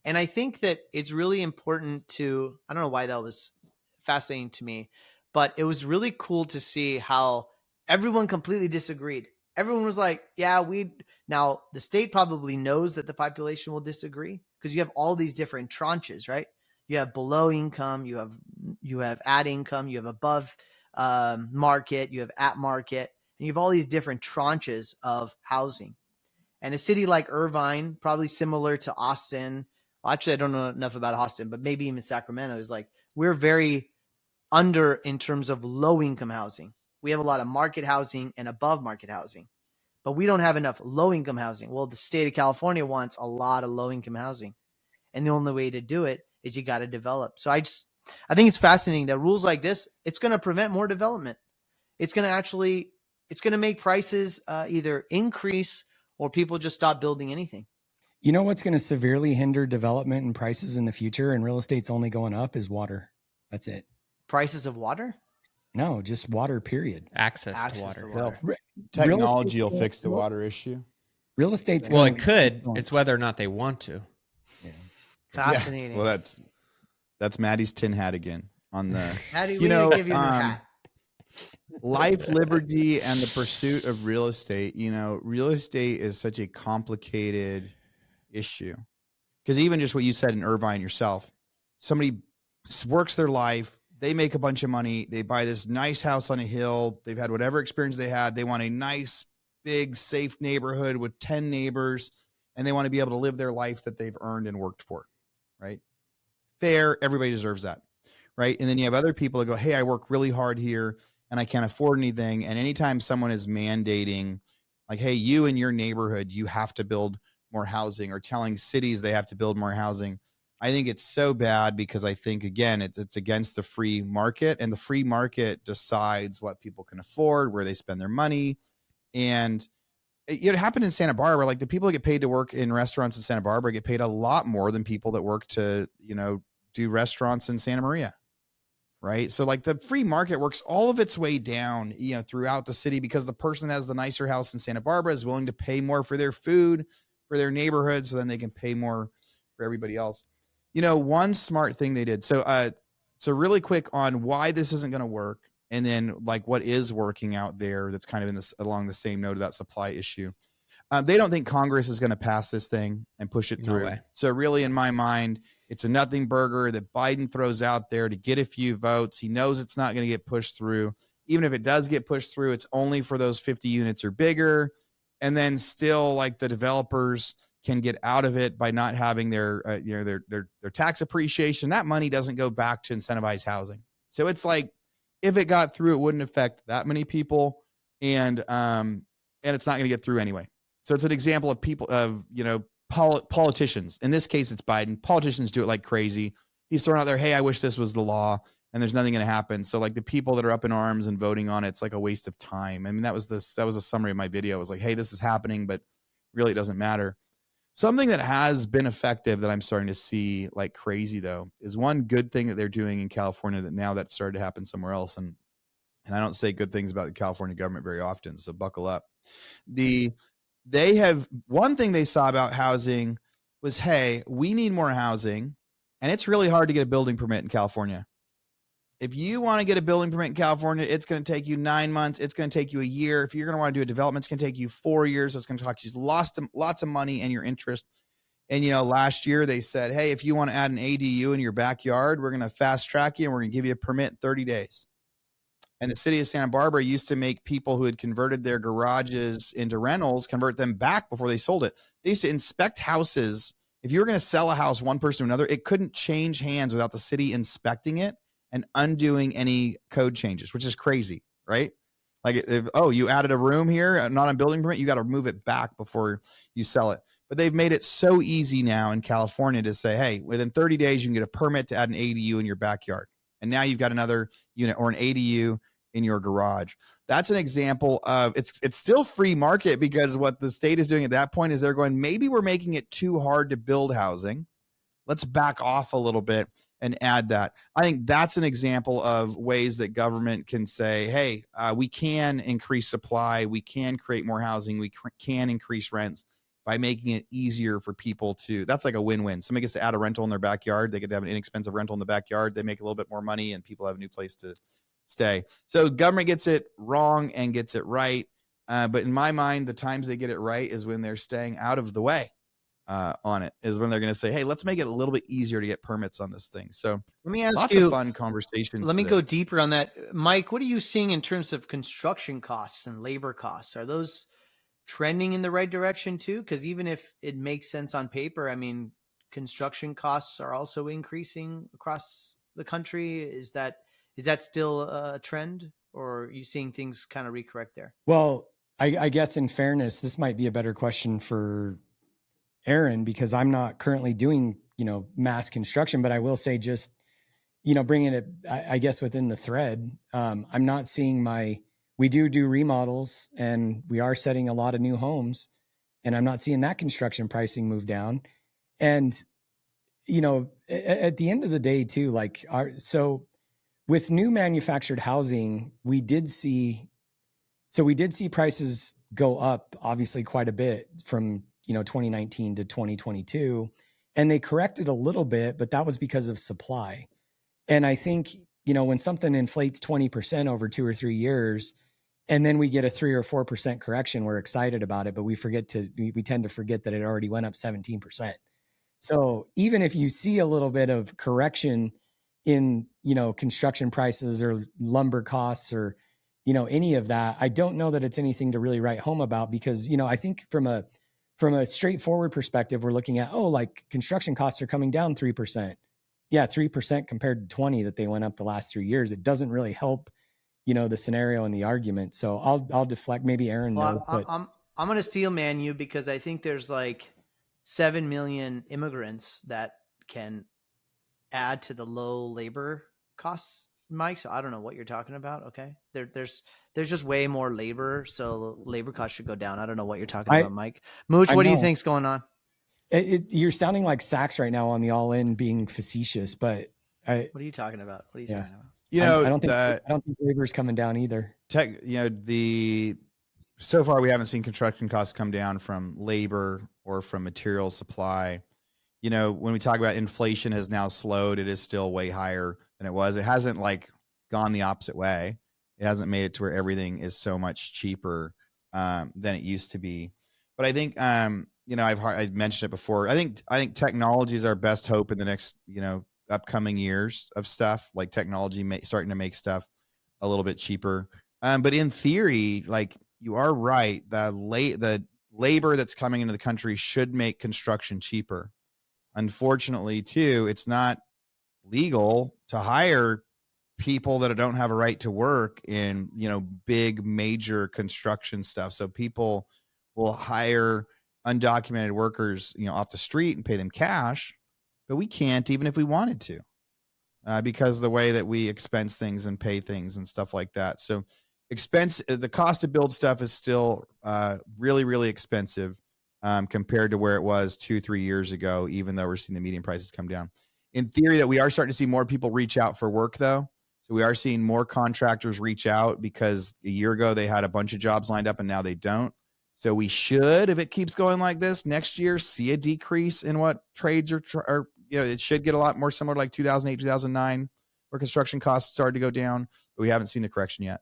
And I think that it's really important to, I don't know why that was fascinating to me, but it was really cool to see how everyone completely disagreed. Everyone was like, yeah, now the state probably knows that the population will disagree because you have all these different tranches, right? You have below income, you have at income, you have above market, you have at market, and you have all these different tranches of housing. And a city like Irvine, probably similar to Austin, well, actually, I don't know enough about Austin, but maybe even Sacramento, is like, we're very under in terms of low income housing. We have a lot of market housing and above market housing, but we don't have enough low income housing. Well, the state of California wants a lot of low income housing. And the only way to do it is you got to develop. So I think it's fascinating that rules like this, it's going to prevent more development. It's going to make prices either increase or people just stop building anything. You know what's going to severely hinder development and prices in the future, and real estate's only going up, is water. That's it. Prices of water? No, just water, period. Access to water. Technology will fix the water issue. Real estate's Well, it could. It's whether or not they want to. Yeah, it's fascinating. Yeah. Well, that's Maddie's tin hat again on the. Maddie, we need to give you a hat. Life, liberty, and the pursuit of real estate. Real estate is such a complicated issue because even just what you said in Irvine yourself, somebody works their life, they make a bunch of money, they buy this nice house on a hill, they've had whatever experience they had, they want a nice, big, safe neighborhood with 10 neighbors, and they want to be able to live their life that they've earned and worked for, right? Fair, everybody deserves that, right? And then you have other people that go, hey, I work really hard here and I can't afford anything. And anytime someone is mandating, like, hey, you in your neighborhood, you have to build more housing, or telling cities they have to build more housing, I think it's so bad because I think, again, it's against the free market, and the free market decides what people can afford, where they spend their money. And it happened in Santa Barbara. Like, the people that get paid to work in restaurants in Santa Barbara get paid a lot more than people that work to, do restaurants in Santa Maria. Right. So like the free market works all of its way down, throughout the city, because the person that has the nicer house in Santa Barbara is willing to pay more for their food, for their neighborhood, so then they can pay more for everybody else. One smart thing they did. So really quick on why this isn't going to work, and then like what is working out there that's kind of along the same note of that supply issue. They don't think Congress is going to pass this thing and push it through. No. So really, in my mind, it's a nothing burger that Biden throws out there to get a few votes. He knows it's not going to get pushed through. Even if it does get pushed through, it's only for those 50 units or bigger. And then still, like, the developers can get out of it by not having their tax appreciation. That money doesn't go back to incentivize housing. So it's like, if it got through, it wouldn't affect that many people, and it's not going to get through anyway. So it's an example of people politicians. In this case, it's Biden. Politicians do it like crazy. He's throwing out there, hey, I wish this was the law. and there's nothing going to happen. So like the people that are up in arms and voting on it's like a waste of time. I mean, that was a summary of my video. It was like, hey, this is happening, but really it doesn't matter. Something that has been effective that I'm starting to see like crazy though is one good thing that they're doing in California that now that's started to happen somewhere else. And I don't say good things about the California government very often, so buckle up. One thing they saw about housing was, hey, we need more housing, and it's really hard to get a building permit in California. If you want to get a building permit in California, it's going to take you 9 months. It's going to take you a year. If you're going to want to do a development, it's going to take you 4 years. So it's going to cost you lots of money and your interest. And, last year they said, hey, if you want to add an ADU in your backyard, we're going to fast track you and we're going to give you a permit in 30 days. And the city of Santa Barbara used to make people who had converted their garages into rentals convert them back before they sold it. They used to inspect houses. If you were going to sell a house one person to another, it couldn't change hands without the city inspecting it and undoing any code changes, which is crazy, right? Like you added a room here, not on building permit, you got to move it back before you sell it. But they've made it so easy now in California to say, hey, within 30 days, you can get a permit to add an ADU in your backyard. And now you've got another unit or an ADU in your garage. That's an example of it's still free market, because what the state is doing at that point is they're going, maybe we're making it too hard to build housing. Let's back off a little bit and add that. I think that's an example of ways that government can say, hey, we can increase supply. We can create more housing. We can increase rents by making it easier for people to, that's like a win-win. Somebody gets to add a rental in their backyard. They get to have an inexpensive rental in the backyard. They make a little bit more money and people have a new place to stay. So government gets it wrong and gets it right. But in my mind, the times they get it right is when they're staying out of the way on it, is when they're going to say, hey, let's make it a little bit easier to get permits on this thing. So let me ask lots you, of fun conversations. Let me today. go deeper on that. Mike, what are you seeing in terms of construction costs and labor costs? Are those trending in the right direction too? Because even if it makes sense on paper, I mean, construction costs are also increasing across the country. Is that still a trend, or are you seeing things kind of recorrect there? Well, I guess in fairness, this might be a better question for Aaron, because I'm not currently doing, mass construction, but I will say just, bringing it, I guess, within the thread, I'm not seeing we do remodels and we are setting a lot of new homes, and I'm not seeing that construction pricing move down. And, at the end of the day too, so with new manufactured housing, we did see prices go up obviously quite a bit from, 2019 to 2022, and they corrected a little bit, but that was because of supply. And I think, when something inflates 20% over 2 or 3 years, and then we get a 3 or 4% correction, we're excited about it, but we tend to forget that it already went up 17%. So even if you see a little bit of correction in, construction prices or lumber costs or, any of that, I don't know that it's anything to really write home about, because, I think from a straightforward perspective, we're looking at, construction costs are coming down 3%. Yeah, 3% compared to 20 that they went up the last 3 years. It doesn't really help, the scenario and the argument. So I'll deflect. Maybe Aaron knows. But I'm going to steel man you, because I think there's like 7 million immigrants that can add to the low labor costs, Mike. So I don't know what you're talking about. Okay. There's just way more labor. So labor costs should go down. I don't know what you're talking about, Mike. Mooch, what do you think's going on? You're sounding like Sachs right now on the All In, being facetious, but what are you talking about? What are you talking about? I don't think labor's coming down either. So far we haven't seen construction costs come down from labor or from material supply. When we talk about inflation has now slowed, it is still way higher than it was. It hasn't gone the opposite way. It hasn't made it to where everything is so much cheaper than it used to be. But I think I've mentioned it before. I think technology is our best hope in the next upcoming years of stuff, like technology starting to make stuff a little bit cheaper. But in theory, you are right, the labor that's coming into the country should make construction cheaper. Unfortunately, too, it's not legal to hire people that don't have a right to work in, big major construction stuff. So people will hire undocumented workers, off the street and pay them cash, but we can't even if we wanted to. because of the way that we expense things and pay things and stuff like that. So the cost to build stuff is still really, really expensive compared to where it was 2-3 years ago, even though we're seeing the median prices come down. In theory, that we are starting to see more people reach out for work, though. So we are seeing more contractors reach out because a year ago they had a bunch of jobs lined up and now they don't. So we should, if it keeps going like this, next year see a decrease in what trades are it should get a lot more similar to like 2008, 2009, where construction costs started to go down, but we haven't seen the correction yet.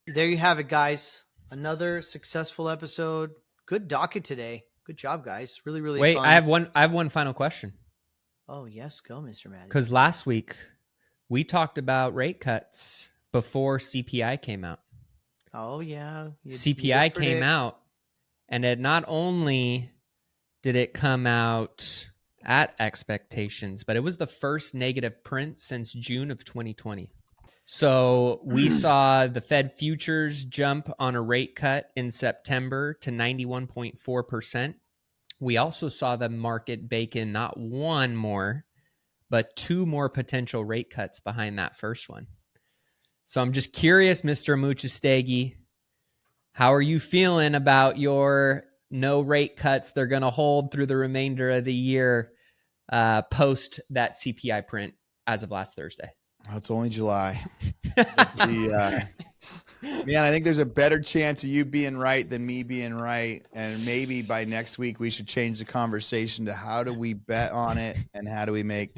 There you have it, guys. Another successful episode. Good docket today. Good job, guys. Really, really Wait, fun. I have one final question. Oh, yes. Go, Mr. Maddie. Because last week we talked about rate cuts before CPI came out. Oh, yeah. CPI came out, and it not only did it come out at expectations, but it was the first negative print since June of 2020. So we saw the Fed futures jump on a rate cut in September to 91.4%. We also saw the market bake in not one more, but two more potential rate cuts behind that first one. So I'm just curious, Mr. Muchastegi, how are you feeling about your no rate cuts they're going to hold through the remainder of the year post that CPI print as of last Thursday? Well, it's only July. Man, I think there's a better chance of you being right than me being right. And maybe by next week, we should change the conversation to how do we bet on it and how do we make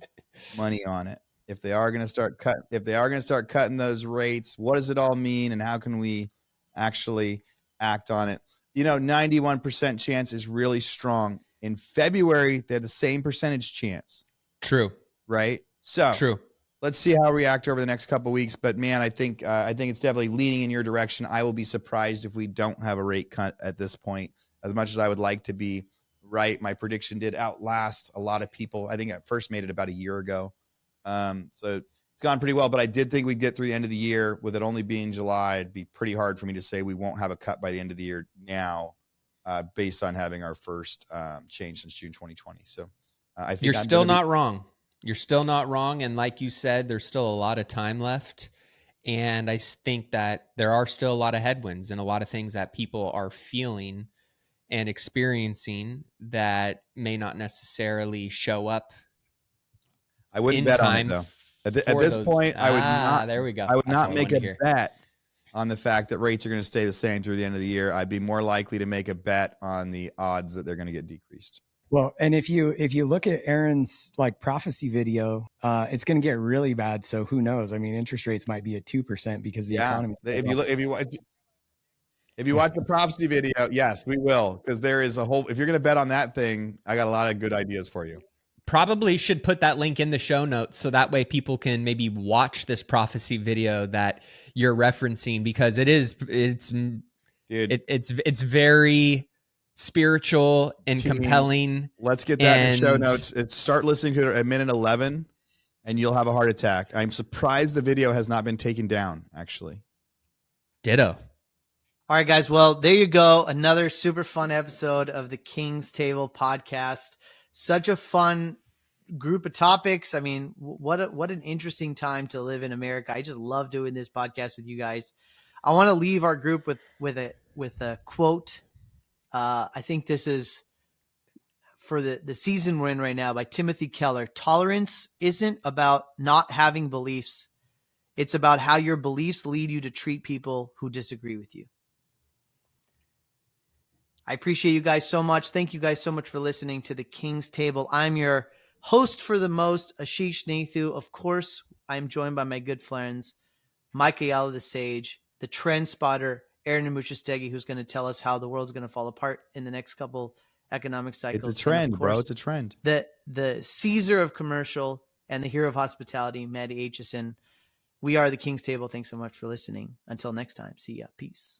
money on it? If they are going to start cutting those rates, what does it all mean? And how can we actually act on it? 91% chance is really strong. In February, they had the same percentage chance. True. Right? So true. Let's see how we react over the next couple of weeks. But man, I think it's definitely leaning in your direction. I will be surprised if we don't have a rate cut at this point. As much as I would like to be right, my prediction did outlast a lot of people. I think I first made it about a year ago. So it's gone pretty well. But I did think we'd get through the end of the year with it only being July. It'd be pretty hard for me to say we won't have a cut by the end of the year now, based on having our first change since June 2020. So I think you're still not wrong. You're still not wrong. And like you said, there's still a lot of time left. And I think that there are still a lot of headwinds and a lot of things that people are feeling and experiencing that may not necessarily show up. I wouldn't bet on it, though. At this point, I would not. There we go. I would not make a bet on the fact that rates are going to stay the same through the end of the year. I'd be more likely to make a bet on the odds that they're going to get decreased. Well, and if you look at Aaron's prophecy video, it's going to get really bad. So who knows? I mean, interest rates might be at 2% because the economy. If you watch the prophecy video, yes, we will, because there is a whole. If you're going to bet on that thing, I got a lot of good ideas for you. Probably should put that link in the show notes so that way people can maybe watch this prophecy video that you're referencing, because it's very spiritual and compelling. Let's get that in the show notes. Start listening to it at minute 11 and you'll have a heart attack. I'm surprised the video has not been taken down, actually. Ditto. All right, guys. Well, there you go. Another super fun episode of the King's Table podcast. Such a fun group of topics. I mean, what an interesting time to live in America. I just love doing this podcast with you guys. I want to leave our group with a quote. I think this is for the season we're in right now by Timothy Keller. Tolerance isn't about not having beliefs. It's about how your beliefs lead you to treat people who disagree with you. I appreciate you guys so much. Thank you guys so much for listening to the King's Table. I'm your host for the most, Ashish Nathu. Of course, I'm joined by my good friends, Mike Ayala the Sage, the trend spotter, Aaron Muchastegi, who's going to tell us how the world's going to fall apart in the next couple economic cycles. It's a trend, bro. It's a trend. The Caesar of commercial and the hero of hospitality, Maddie Aitchison. We are the King's Table. Thanks so much for listening. Until next time, see ya. Peace.